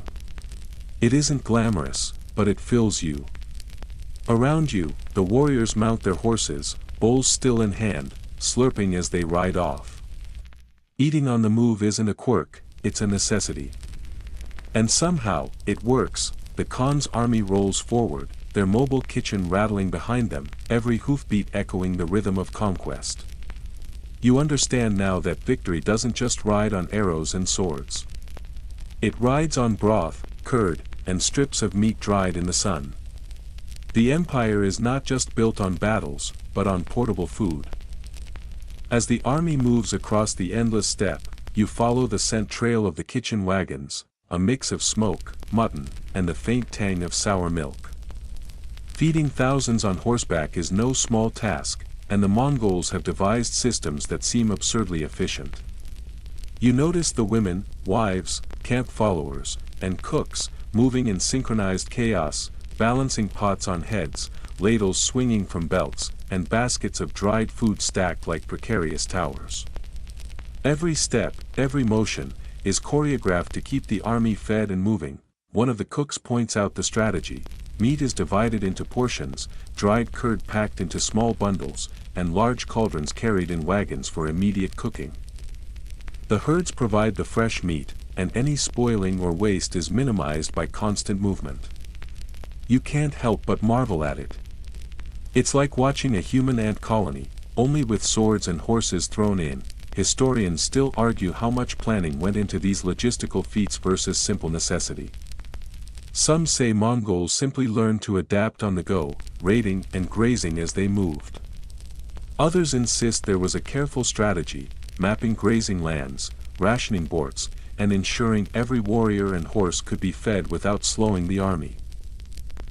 It isn't glamorous, but it fills you. Around you, the warriors mount their horses, bowls still in hand, slurping as they ride off. Eating on the move isn't a quirk, it's a necessity. And somehow, it works. The Khan's army rolls forward, their mobile kitchen rattling behind them, every hoofbeat echoing the rhythm of conquest. You understand now that victory doesn't just ride on arrows and swords. It rides on broth, curd, and strips of meat dried in the sun. The empire is not just built on battles, but on portable food. As the army moves across the endless steppe, you follow the scent trail of the kitchen wagons, a mix of smoke, mutton, and the faint tang of sour milk. Feeding thousands on horseback is no small task, and the Mongols have devised systems that seem absurdly efficient. You notice the women, wives, camp followers, and cooks, moving in synchronized chaos, balancing pots on heads, ladles swinging from belts, and baskets of dried food stacked like precarious towers. Every step, every motion, is choreographed to keep the army fed and moving. One of the cooks points out the strategy. Meat is divided into portions, dried curd packed into small bundles, and large cauldrons carried in wagons for immediate cooking. The herds provide the fresh meat, and any spoiling or waste is minimized by constant movement. You can't help but marvel at it. It's like watching a human ant colony, only with swords and horses thrown in. Historians still argue how much planning went into these logistical feats versus simple necessity. Some say Mongols simply learned to adapt on the go, raiding and grazing as they moved. Others insist there was a careful strategy, mapping grazing lands, rationing boards, and ensuring every warrior and horse could be fed without slowing the army.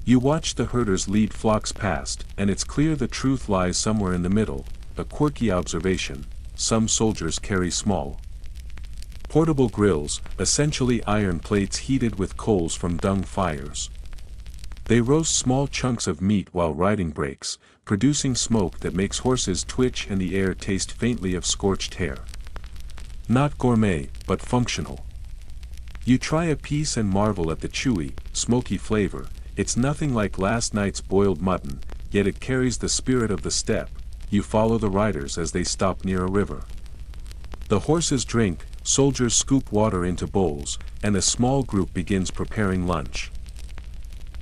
You watch the herders lead flocks past, and it's clear the truth lies somewhere in the middle. A quirky observation: some soldiers carry small, portable grills, essentially iron plates heated with coals from dung fires. They roast small chunks of meat while riding breaks, producing smoke that makes horses twitch and the air taste faintly of scorched hair. Not gourmet, but functional. You try a piece and marvel at the chewy, smoky flavor. It's nothing like last night's boiled mutton, yet it carries the spirit of the steppe. You follow the riders as they stop near a river. The horses drink, soldiers scoop water into bowls, and a small group begins preparing lunch.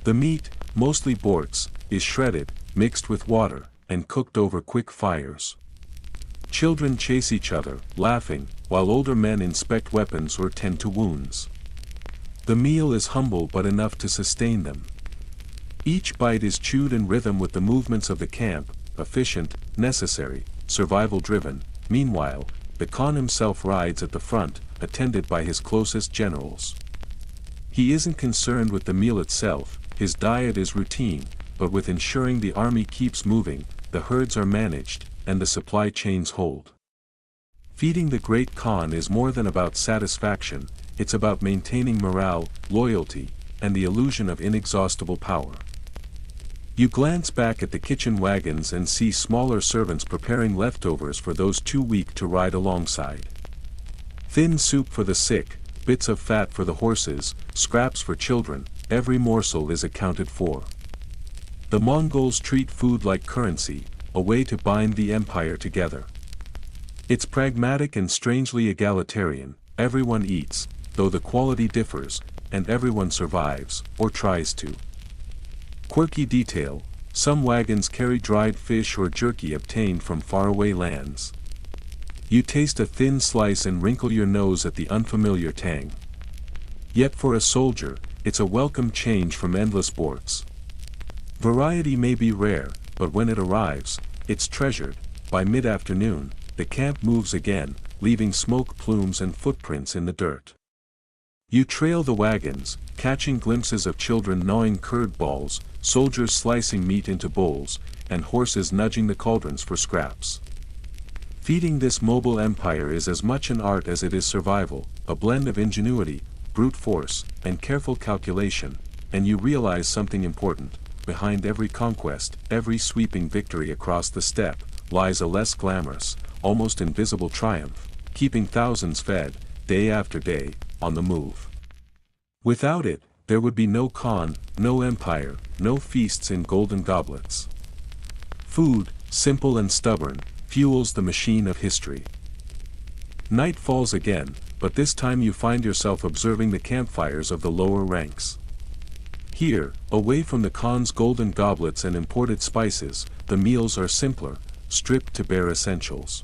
The meat, mostly boars, is shredded, mixed with water, and cooked over quick fires. Children chase each other, laughing, while older men inspect weapons or tend to wounds. The meal is humble but enough to sustain them. Each bite is chewed in rhythm with the movements of the camp, efficient, necessary, survival-driven. Meanwhile, the Khan himself rides at the front, attended by his closest generals. He isn't concerned with the meal itself, his diet is routine, but with ensuring the army keeps moving, the herds are managed, and the supply chains hold. Feeding the great Khan is more than about satisfaction, it's about maintaining morale, loyalty, and the illusion of inexhaustible power. You glance back at the kitchen wagons and see smaller servants preparing leftovers for those too weak to ride alongside. Thin soup for the sick, bits of fat for the horses, scraps for children, every morsel is accounted for. The Mongols treat food like currency, a way to bind the empire together. It's pragmatic and strangely egalitarian. Everyone eats, though the quality differs, and everyone survives, or tries to. Quirky detail: some wagons carry dried fish or jerky obtained from faraway lands. You taste a thin slice and wrinkle your nose at the unfamiliar tang. Yet for a soldier, it's a welcome change from endless boards. Variety may be rare, but when it arrives, it's treasured. By mid-afternoon, the camp moves again, leaving smoke plumes and footprints in the dirt. You trail the wagons, catching glimpses of children gnawing curd balls, soldiers slicing meat into bowls, and horses nudging the cauldrons for scraps. Feeding this mobile empire is as much an art as it is survival, a blend of ingenuity, brute force, and careful calculation, and you realize something important: behind every conquest, every sweeping victory across the steppe, lies a less glamorous, almost invisible triumph, keeping thousands fed, day after day, on the move. Without it, there would be no Khan, no empire, no feasts in golden goblets. Food, simple and stubborn, fuels the machine of history. Night falls again, but this time you find yourself observing the campfires of the lower ranks. Here, away from the Khan's golden goblets and imported spices, the meals are simpler, stripped to bare essentials.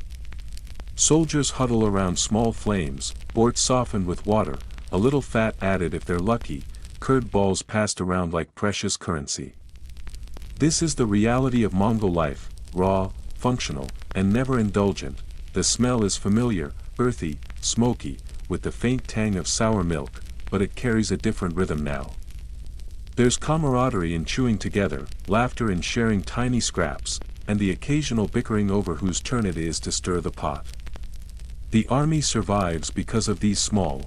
Soldiers huddle around small flames, boards softened with water, a little fat added if they're lucky, curd balls passed around like precious currency. This is the reality of Mongol life: raw, functional, and never indulgent. The smell is familiar, earthy, smoky, with the faint tang of sour milk, but it carries a different rhythm now. There's camaraderie in chewing together, laughter in sharing tiny scraps, and the occasional bickering over whose turn it is to stir the pot. The army survives because of these small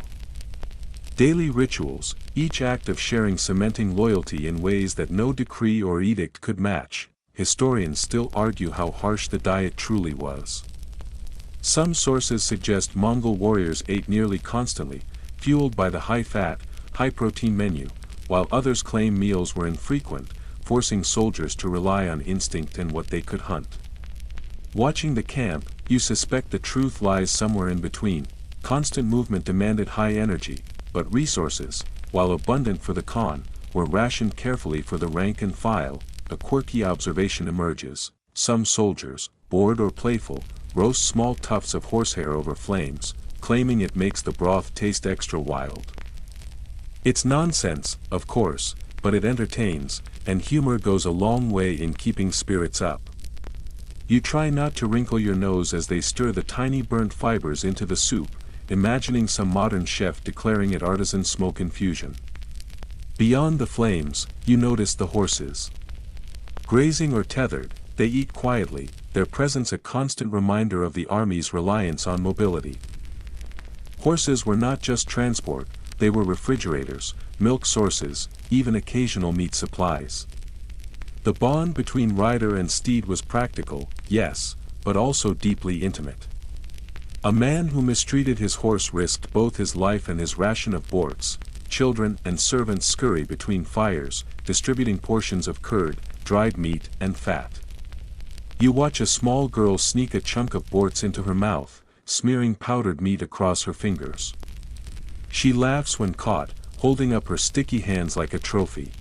daily rituals, each act of sharing cementing loyalty in ways that no decree or edict could match. Historians still argue how harsh the diet truly was. Some sources suggest Mongol warriors ate nearly constantly, fueled by the high-fat, high-protein menu, while others claim meals were infrequent, forcing soldiers to rely on instinct and what they could hunt. Watching the camp, you suspect the truth lies somewhere in between. Constant movement demanded high energy, but resources, while abundant for the Khan, were rationed carefully for the rank and file. A quirky observation emerges. Some soldiers, bored or playful, roast small tufts of horsehair over flames, claiming it makes the broth taste extra wild. It's nonsense, of course, but it entertains, and humor goes a long way in keeping spirits up. You try not to wrinkle your nose as they stir the tiny burnt fibers into the soup, imagining some modern chef declaring it artisan smoke infusion. Beyond the flames, you notice the horses. Grazing or tethered, they eat quietly, their presence a constant reminder of the army's reliance on mobility. Horses were not just transport, they were refrigerators, milk sources, even occasional meat supplies. The bond between rider and steed was practical, yes, but also deeply intimate. A man who mistreated his horse risked both his life and his ration of borts. Children and servants scurry between fires, distributing portions of curd, dried meat, and fat. You watch a small girl sneak a chunk of borts into her mouth, smearing powdered meat across her fingers. She laughs when caught, holding up her sticky hands like a trophy.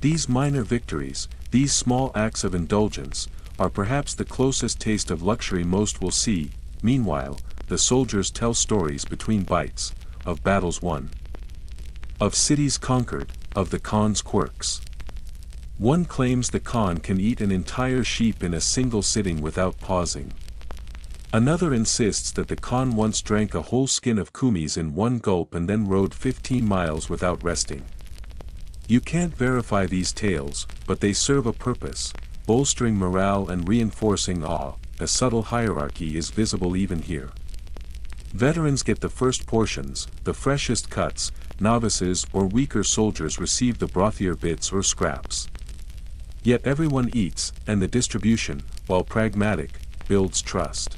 These minor victories, these small acts of indulgence, are perhaps the closest taste of luxury most will see. Meanwhile, the soldiers tell stories between bites, of battles won, of cities conquered, of the Khan's quirks. One claims the Khan can eat an entire sheep in a single sitting without pausing. Another insists that the Khan once drank a whole skin of kumis in one gulp and then rode 15 miles without resting. You can't verify these tales, but they serve a purpose, bolstering morale and reinforcing awe. A subtle hierarchy is visible even here. Veterans get the first portions, the freshest cuts. Novices or weaker soldiers receive the brothier bits or scraps. Yet everyone eats, and the distribution, while pragmatic, builds trust.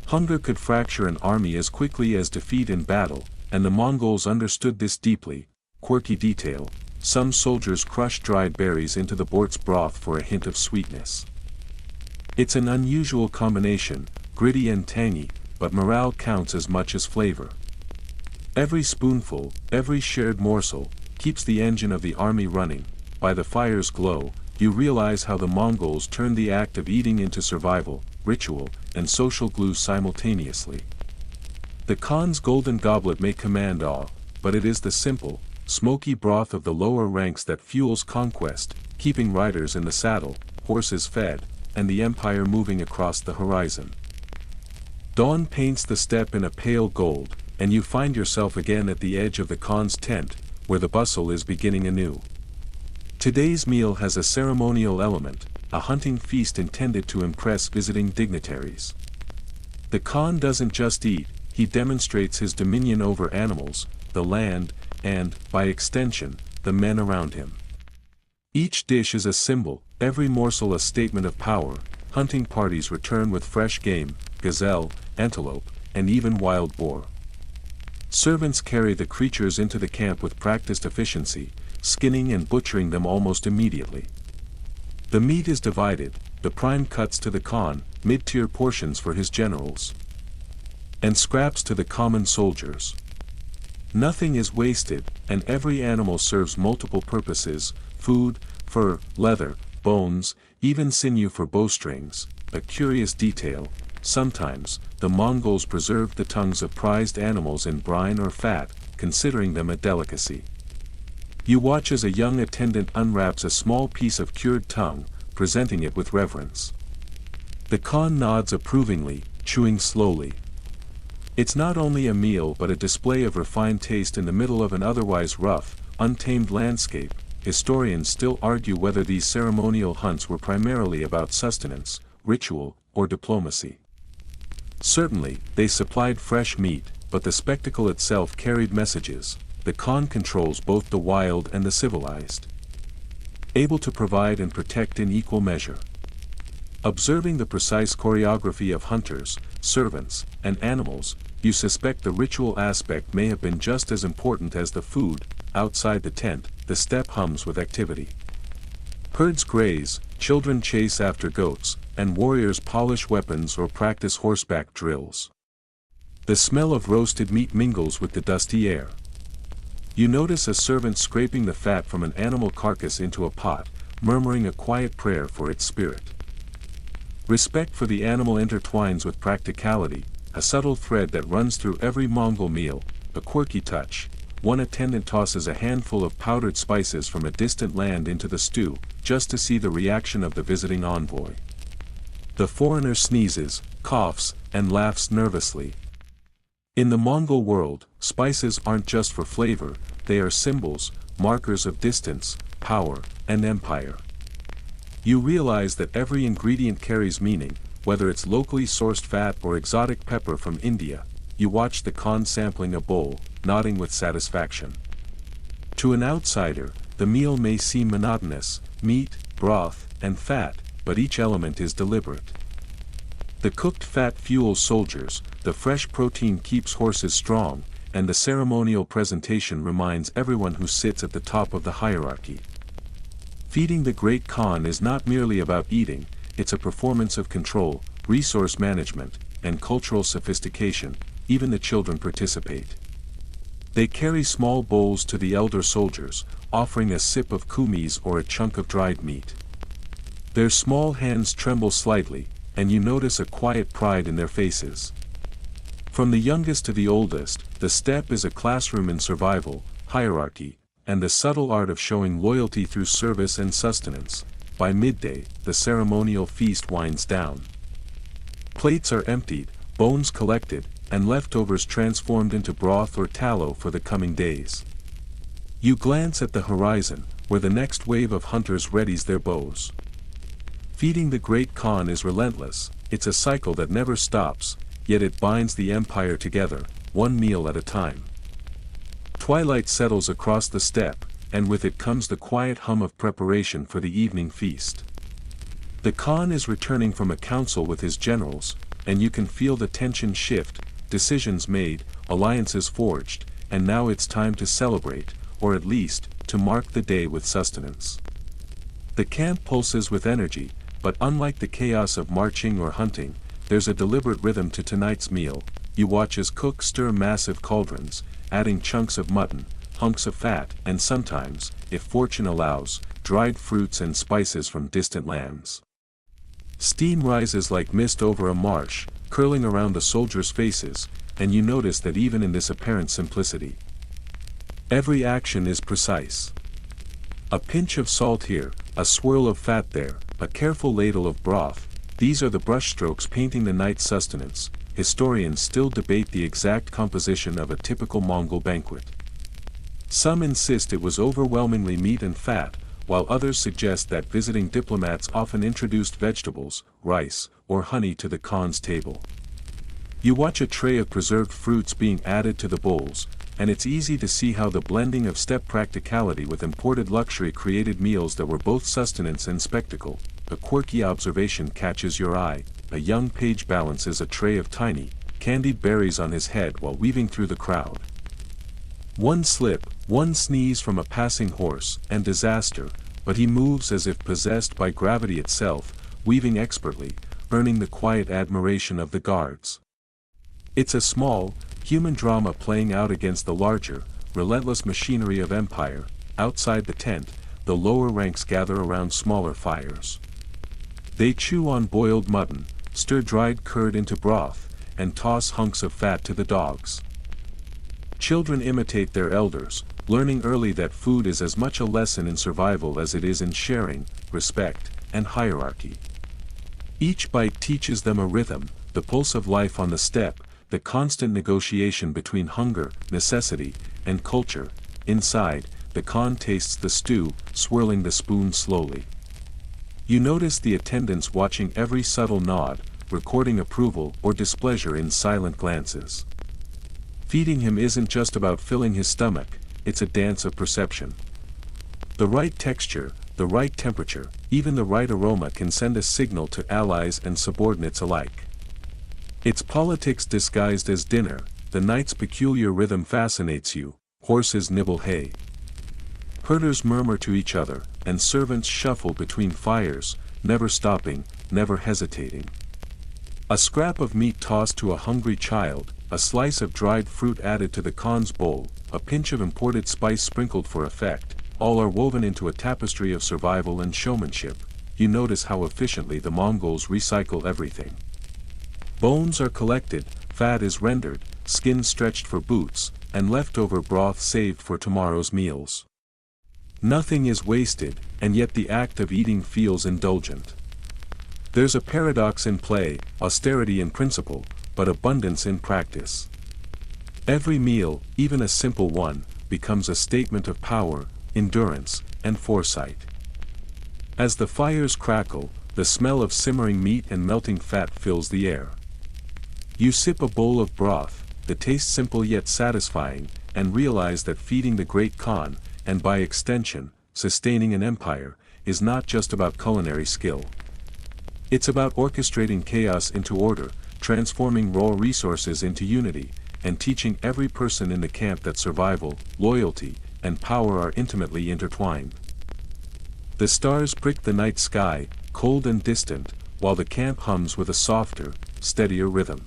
Hunger could fracture an army as quickly as defeat in battle, and the Mongols understood this deeply. Quirky detail: some soldiers crush dried berries into the bort's broth for a hint of sweetness. It's an unusual combination, gritty and tangy, but morale counts as much as flavor. Every spoonful, every shared morsel, keeps the engine of the army running. By the fire's glow, you realize how the Mongols turned the act of eating into survival, ritual, and social glue simultaneously. The Khan's golden goblet may command awe, but it is the simple, smoky broth of the lower ranks that fuels conquest, keeping riders in the saddle, horses fed, and the empire moving across the horizon. Dawn paints the steppe in a pale gold, and you find yourself again at the edge of the Khan's tent, where the bustle is beginning anew. Today's meal has a ceremonial element, a hunting feast intended to impress visiting dignitaries. The Khan doesn't just eat, he demonstrates his dominion over animals, the land, and, by extension, the men around him. Each dish is a symbol, every morsel a statement of power. Hunting parties return with fresh game, gazelle, antelope, and even wild boar. Servants carry the creatures into the camp with practiced efficiency, skinning and butchering them almost immediately. The meat is divided, the prime cuts to the Khan, mid-tier portions for his generals, and scraps to the common soldiers. Nothing is wasted, and every animal serves multiple purposes: food, fur, leather, bones, even sinew for bowstrings. A curious detail: sometimes, the Mongols preserved the tongues of prized animals in brine or fat, considering them a delicacy. You watch as a young attendant unwraps a small piece of cured tongue, presenting it with reverence. The Khan nods approvingly, chewing slowly. It's not only a meal but a display of refined taste in the middle of an otherwise rough, untamed landscape. Historians still argue whether these ceremonial hunts were primarily about sustenance, ritual, or diplomacy. Certainly, they supplied fresh meat, but the spectacle itself carried messages. The Khan controls both the wild and the civilized, able to provide and protect in equal measure. Observing the precise choreography of hunters, servants, and animals, you suspect the ritual aspect may have been just as important as the food. Outside the tent, the steppe hums with activity. Herds graze, children chase after goats, and warriors polish weapons or practice horseback drills. The smell of roasted meat mingles with the dusty air. You notice a servant scraping the fat from an animal carcass into a pot, murmuring a quiet prayer for its spirit. Respect for the animal intertwines with practicality, a subtle thread that runs through every Mongol meal. A quirky touch. One attendant tosses a handful of powdered spices from a distant land into the stew, just to see the reaction of the visiting envoy. The foreigner sneezes, coughs, and laughs nervously. In the Mongol world, spices aren't just for flavor, they are symbols, markers of distance, power, and empire. You realize that every ingredient carries meaning, whether it's locally sourced fat or exotic pepper from India. You watch the Khan sampling a bowl, nodding with satisfaction. To an outsider, the meal may seem monotonous: meat, broth, and fat, but each element is deliberate. The cooked fat fuels soldiers, the fresh protein keeps horses strong, and the ceremonial presentation reminds everyone who sits at the top of the hierarchy. Feeding the great Khan is not merely about eating, it's a performance of control, resource management, and cultural sophistication. Even the children participate. They carry small bowls to the elder soldiers, offering a sip of kumis or a chunk of dried meat. Their small hands tremble slightly, and you notice a quiet pride in their faces. From the youngest to the oldest, the steppe is a classroom in survival, hierarchy, and the subtle art of showing loyalty through service and sustenance. By midday, the ceremonial feast winds down. Plates are emptied, bones collected, and leftovers transformed into broth or tallow for the coming days. You glance at the horizon, where the next wave of hunters readies their bows. Feeding the great Khan is relentless, it's a cycle that never stops, yet it binds the empire together, one meal at a time. Twilight settles across the steppe, and with it comes the quiet hum of preparation for the evening feast. The Khan is returning from a council with his generals, and you can feel the tension shift. Decisions made, alliances forged, and now it's time to celebrate, or at least, to mark the day with sustenance. The camp pulses with energy, but unlike the chaos of marching or hunting, there's a deliberate rhythm to tonight's meal. You watch as cooks stir massive cauldrons, adding chunks of mutton, hunks of fat, and sometimes, if fortune allows, dried fruits and spices from distant lands. Steam rises like mist over a marsh, curling around the soldiers' faces, and you notice that even in this apparent simplicity, every action is precise. A pinch of salt here, a swirl of fat there, a careful ladle of broth, these are the brushstrokes painting the night's sustenance. Historians still debate the exact composition of a typical Mongol banquet. Some insist it was overwhelmingly meat and fat, while others suggest that visiting diplomats often introduced vegetables, rice, or honey to the Khan's table. You watch a tray of preserved fruits being added to the bowls, and it's easy to see how the blending of steppe practicality with imported luxury created meals that were both sustenance and spectacle. A quirky observation catches your eye: a young page balances a tray of tiny, candied berries on his head while weaving through the crowd. One slip, one sneeze from a passing horse, and disaster, but he moves as if possessed by gravity itself, weaving expertly, earning the quiet admiration of the guards. It's a small, human drama playing out against the larger, relentless machinery of empire. Outside the tent, the lower ranks gather around smaller fires. They chew on boiled mutton, stir dried curd into broth, and toss hunks of fat to the dogs. Children imitate their elders, learning early that food is as much a lesson in survival as it is in sharing, respect, and hierarchy. Each bite teaches them a rhythm, the pulse of life on the steppe, the constant negotiation between hunger, necessity, and culture. Inside, the Khan tastes the stew, swirling the spoon slowly. You notice the attendants watching every subtle nod, recording approval or displeasure in silent glances. Feeding him isn't just about filling his stomach, it's a dance of perception. The right texture, the right temperature, even the right aroma can send a signal to allies and subordinates alike. It's politics disguised as dinner. The night's peculiar rhythm fascinates you. Horses nibble hay. Herders murmur to each other, and servants shuffle between fires, never stopping, never hesitating. A scrap of meat tossed to a hungry child, a slice of dried fruit added to the Khan's bowl, a pinch of imported spice sprinkled for effect, all are woven into a tapestry of survival and showmanship. You notice how efficiently the Mongols recycle everything. Bones are collected, fat is rendered, skin stretched for boots, and leftover broth saved for tomorrow's meals. Nothing is wasted, and yet the act of eating feels indulgent. There's a paradox in play, austerity in principle, but abundance in practice. Every meal, even a simple one, becomes a statement of power, endurance, and foresight. As the fires crackle, the smell of simmering meat and melting fat fills the air. You sip a bowl of broth, the taste simple yet satisfying, and realize that feeding the great Khan, and by extension, sustaining an empire, is not just about culinary skill. It's about orchestrating chaos into order, transforming raw resources into unity, and teaching every person in the camp that survival, loyalty, and power are intimately intertwined. The stars prick the night sky, cold and distant, while the camp hums with a softer, steadier rhythm.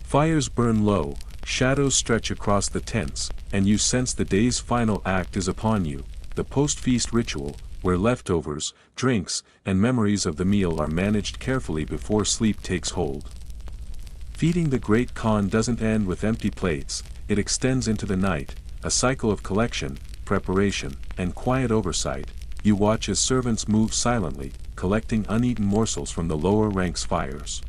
Fires burn low, shadows stretch across the tents, and you sense the day's final act is upon you, the post-feast ritual, where leftovers, drinks, and memories of the meal are managed carefully before sleep takes hold. Feeding the great Khan doesn't end with empty plates, it extends into the night, a cycle of collection, preparation, and quiet oversight. You watch as servants move silently, collecting uneaten morsels from the lower ranks' fires.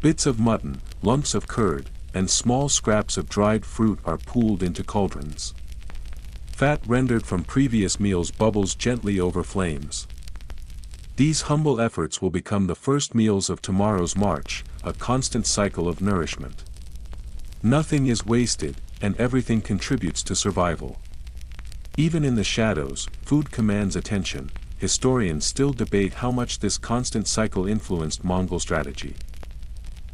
Bits of mutton, lumps of curd, and small scraps of dried fruit are pooled into cauldrons. Fat rendered from previous meals bubbles gently over flames. These humble efforts will become the first meals of tomorrow's march, a constant cycle of nourishment. Nothing is wasted, and everything contributes to survival. Even in the shadows, food commands attention. Historians still debate how much this constant cycle influenced Mongol strategy.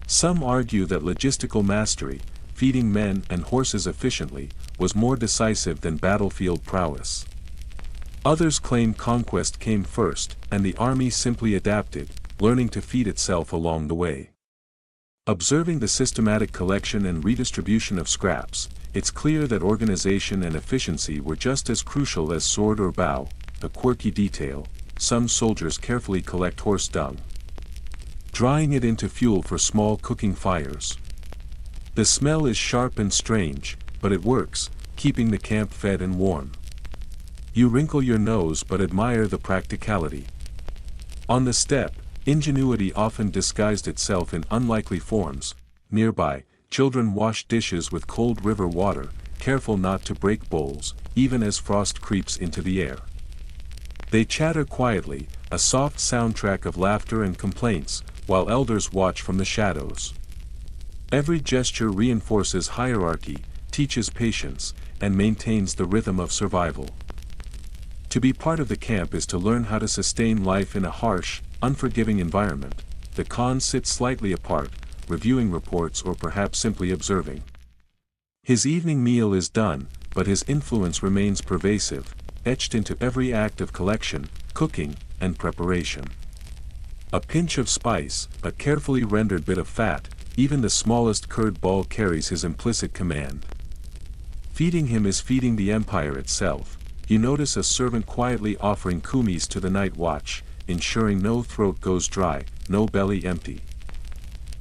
Some argue that logistical mastery, feeding men and horses efficiently, was more decisive than battlefield prowess. Others claim conquest came first, and the army simply adapted, learning to feed itself along the way. Observing the systematic collection and redistribution of scraps, it's clear that organization and efficiency were just as crucial as sword or bow. A quirky detail: some soldiers carefully collect horse dung, drying it into fuel for small cooking fires. The smell is sharp and strange, but it works, keeping the camp fed and warm. You wrinkle your nose but admire the practicality. On the steppe, ingenuity often disguised itself in unlikely forms. Nearby, children wash dishes with cold river water, careful not to break bowls, even as frost creeps into the air. They chatter quietly, a soft soundtrack of laughter and complaints, while elders watch from the shadows. Every gesture reinforces hierarchy, teaches patience, and maintains the rhythm of survival. To be part of the camp is to learn how to sustain life in a harsh, unforgiving environment. The Khan sits slightly apart, reviewing reports or perhaps simply observing. His evening meal is done, but his influence remains pervasive, etched into every act of collection, cooking, and preparation. A pinch of spice, a carefully rendered bit of fat, even the smallest curd ball carries his implicit command. Feeding him is feeding the empire itself. You notice a servant quietly offering kumis to the night watch, ensuring no throat goes dry, no belly empty.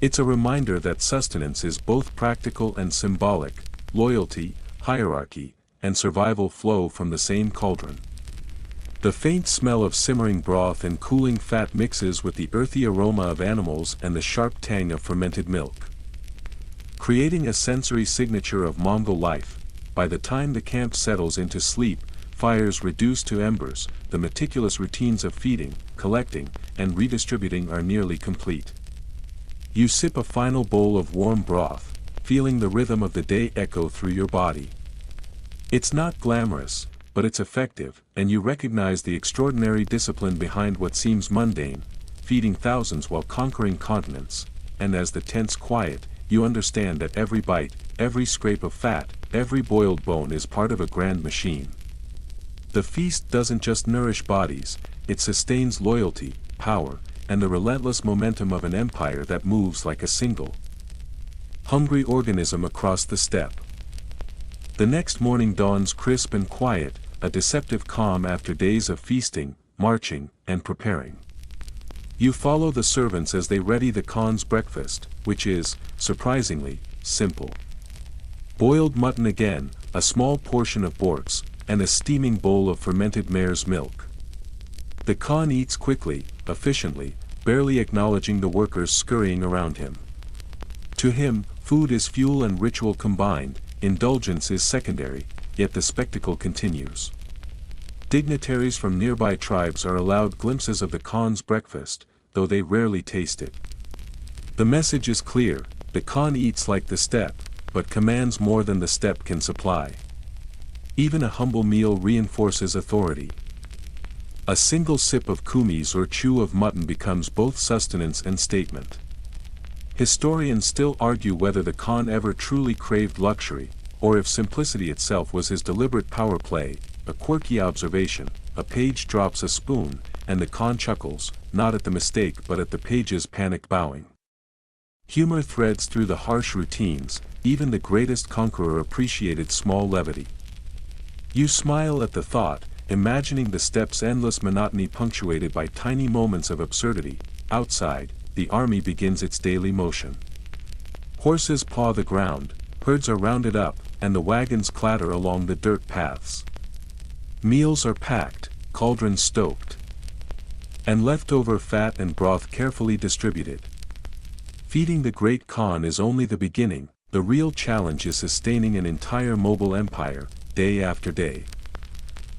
It's a reminder that sustenance is both practical and symbolic. Loyalty, hierarchy, and survival flow from the same cauldron. The faint smell of simmering broth and cooling fat mixes with the earthy aroma of animals and the sharp tang of fermented milk. creating a sensory signature of Mongol life. By the time the camp settles into sleep, fires reduced to embers, the meticulous routines of feeding, collecting, and redistributing are nearly complete. You sip a final bowl of warm broth, feeling the rhythm of the day echo through your body. It's not glamorous, but it's effective, and you recognize the extraordinary discipline behind what seems mundane, feeding thousands while conquering continents, and as the tents quiet, you understand that every bite, every scrape of fat, every boiled bone is part of a grand machine. The feast doesn't just nourish bodies, it sustains loyalty, power, and the relentless momentum of an empire that moves like a single, hungry organism across the steppe. The next morning dawns crisp and quiet, a deceptive calm after days of feasting, marching, and preparing. You follow the servants as they ready the Khan's breakfast, which is, surprisingly, simple. Boiled mutton again, a small portion of borks, and a steaming bowl of fermented mare's milk. The Khan eats quickly, efficiently, barely acknowledging the workers scurrying around him. To him, food is fuel and ritual combined, indulgence is secondary, yet the spectacle continues. Dignitaries from nearby tribes are allowed glimpses of the Khan's breakfast, though they rarely taste it. The message is clear: the Khan eats like the steppe, but commands more than the steppe can supply. Even a humble meal reinforces authority. A single sip of kumis or chew of mutton becomes both sustenance and statement. Historians still argue whether the Khan ever truly craved luxury, or if simplicity itself was his deliberate power play. A quirky observation: a page drops a spoon, and the Khan chuckles, not at the mistake but at the page's panicked bowing. Humor threads through the harsh routines, even the greatest conqueror appreciated small levity. You smile at the thought, imagining the steppe's endless monotony punctuated by tiny moments of absurdity. Outside, the army begins its daily motion. Horses paw the ground, herds are rounded up, and the wagons clatter along the dirt paths. Meals are packed, cauldrons stoked, and leftover fat and broth carefully distributed. Feeding the great Khan is only the beginning, the real challenge is sustaining an entire Mongol empire, day after day.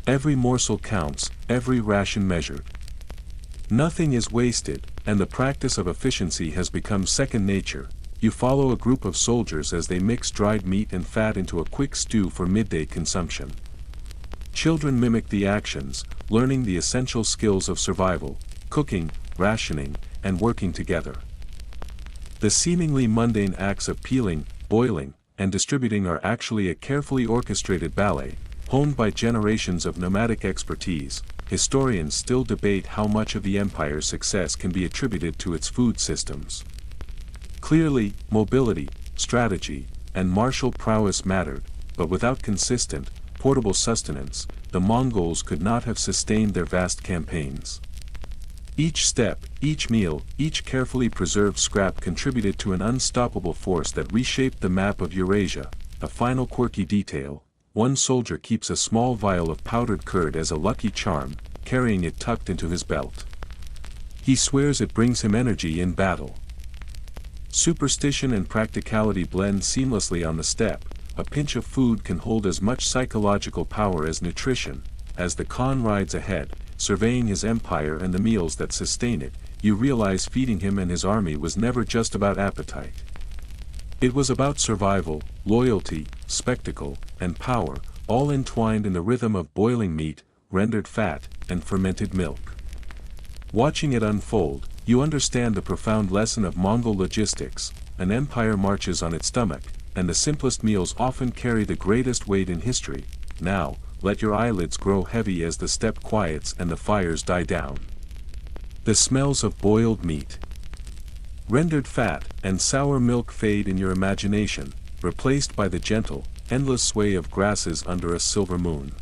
Every morsel counts, every ration measured. Nothing is wasted, and the practice of efficiency has become second nature. You follow a group of soldiers as they mix dried meat and fat into a quick stew for midday consumption. Children mimic the actions, learning the essential skills of survival, cooking, rationing, and working together. The seemingly mundane acts of peeling, boiling, and distributing are actually a carefully orchestrated ballet, honed by generations of nomadic expertise. Historians still debate how much of the empire's success can be attributed to its food systems. Clearly, mobility, strategy, and martial prowess mattered, but without consistent, portable sustenance, the Mongols could not have sustained their vast campaigns. Each step, each meal, each carefully preserved scrap contributed to an unstoppable force that reshaped the map of Eurasia. A final quirky detail: one soldier keeps a small vial of powdered curd as a lucky charm, carrying it tucked into his belt. He swears it brings him energy in battle. Superstition and practicality blend seamlessly on the steppe. A pinch of food can hold as much psychological power as nutrition. As the Khan rides ahead, surveying his empire and the meals that sustain it, you realize feeding him and his army was never just about appetite. It was about survival, loyalty, spectacle, and power, all entwined in the rhythm of boiling meat, rendered fat, and fermented milk. Watching it unfold, you understand the profound lesson of Mongol logistics: an empire marches on its stomach, and the simplest meals often carry the greatest weight in history. Now, let your eyelids grow heavy as the steppe quiets and the fires die down. The smells of boiled meat, rendered fat, and sour milk fade in your imagination, replaced by the gentle, endless sway of grasses under a silver moon.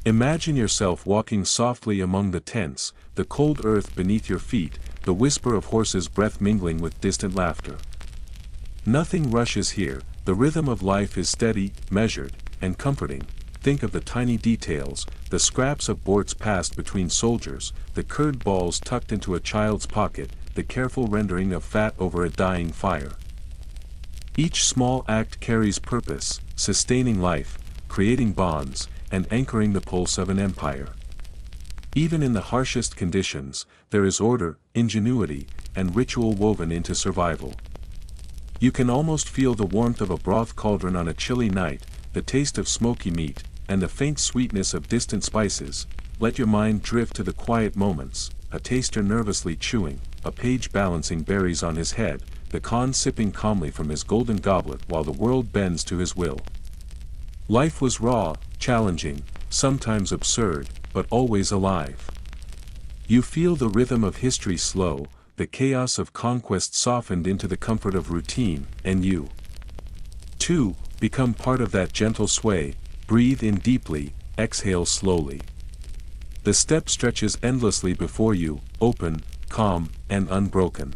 Imagine yourself walking softly among the tents, the cold earth beneath your feet, the whisper of horses' breath mingling with distant laughter. Nothing rushes here, the rhythm of life is steady, measured, and comforting. Think of the tiny details: the scraps of borts passed between soldiers, the curd balls tucked into a child's pocket, the careful rendering of fat over a dying fire. Each small act carries purpose, sustaining life, creating bonds, and anchoring the pulse of an empire. Even in the harshest conditions, there is order, ingenuity, and ritual woven into survival. You can almost feel the warmth of a broth cauldron on a chilly night, the taste of smoky meat, and the faint sweetness of distant spices. Let your mind drift to the quiet moments, a taster nervously chewing, a page balancing berries on his head, the Khan sipping calmly from his golden goblet while the world bends to his will. Life was raw, challenging, sometimes absurd, but always alive. You feel the rhythm of history slow, the chaos of conquest softened into the comfort of routine, and you, too, become part of that gentle sway. Breathe in deeply, exhale slowly. The steppe stretches endlessly before you, open, calm, and unbroken.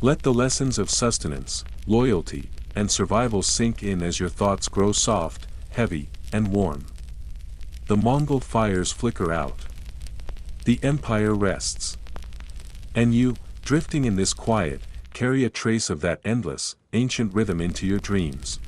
Let the lessons of sustenance, loyalty, and survival sink in as your thoughts grow soft, heavy, and warm. The Mongol fires flicker out. The empire rests. And you, drifting in this quiet, carry a trace of that endless, ancient rhythm into your dreams.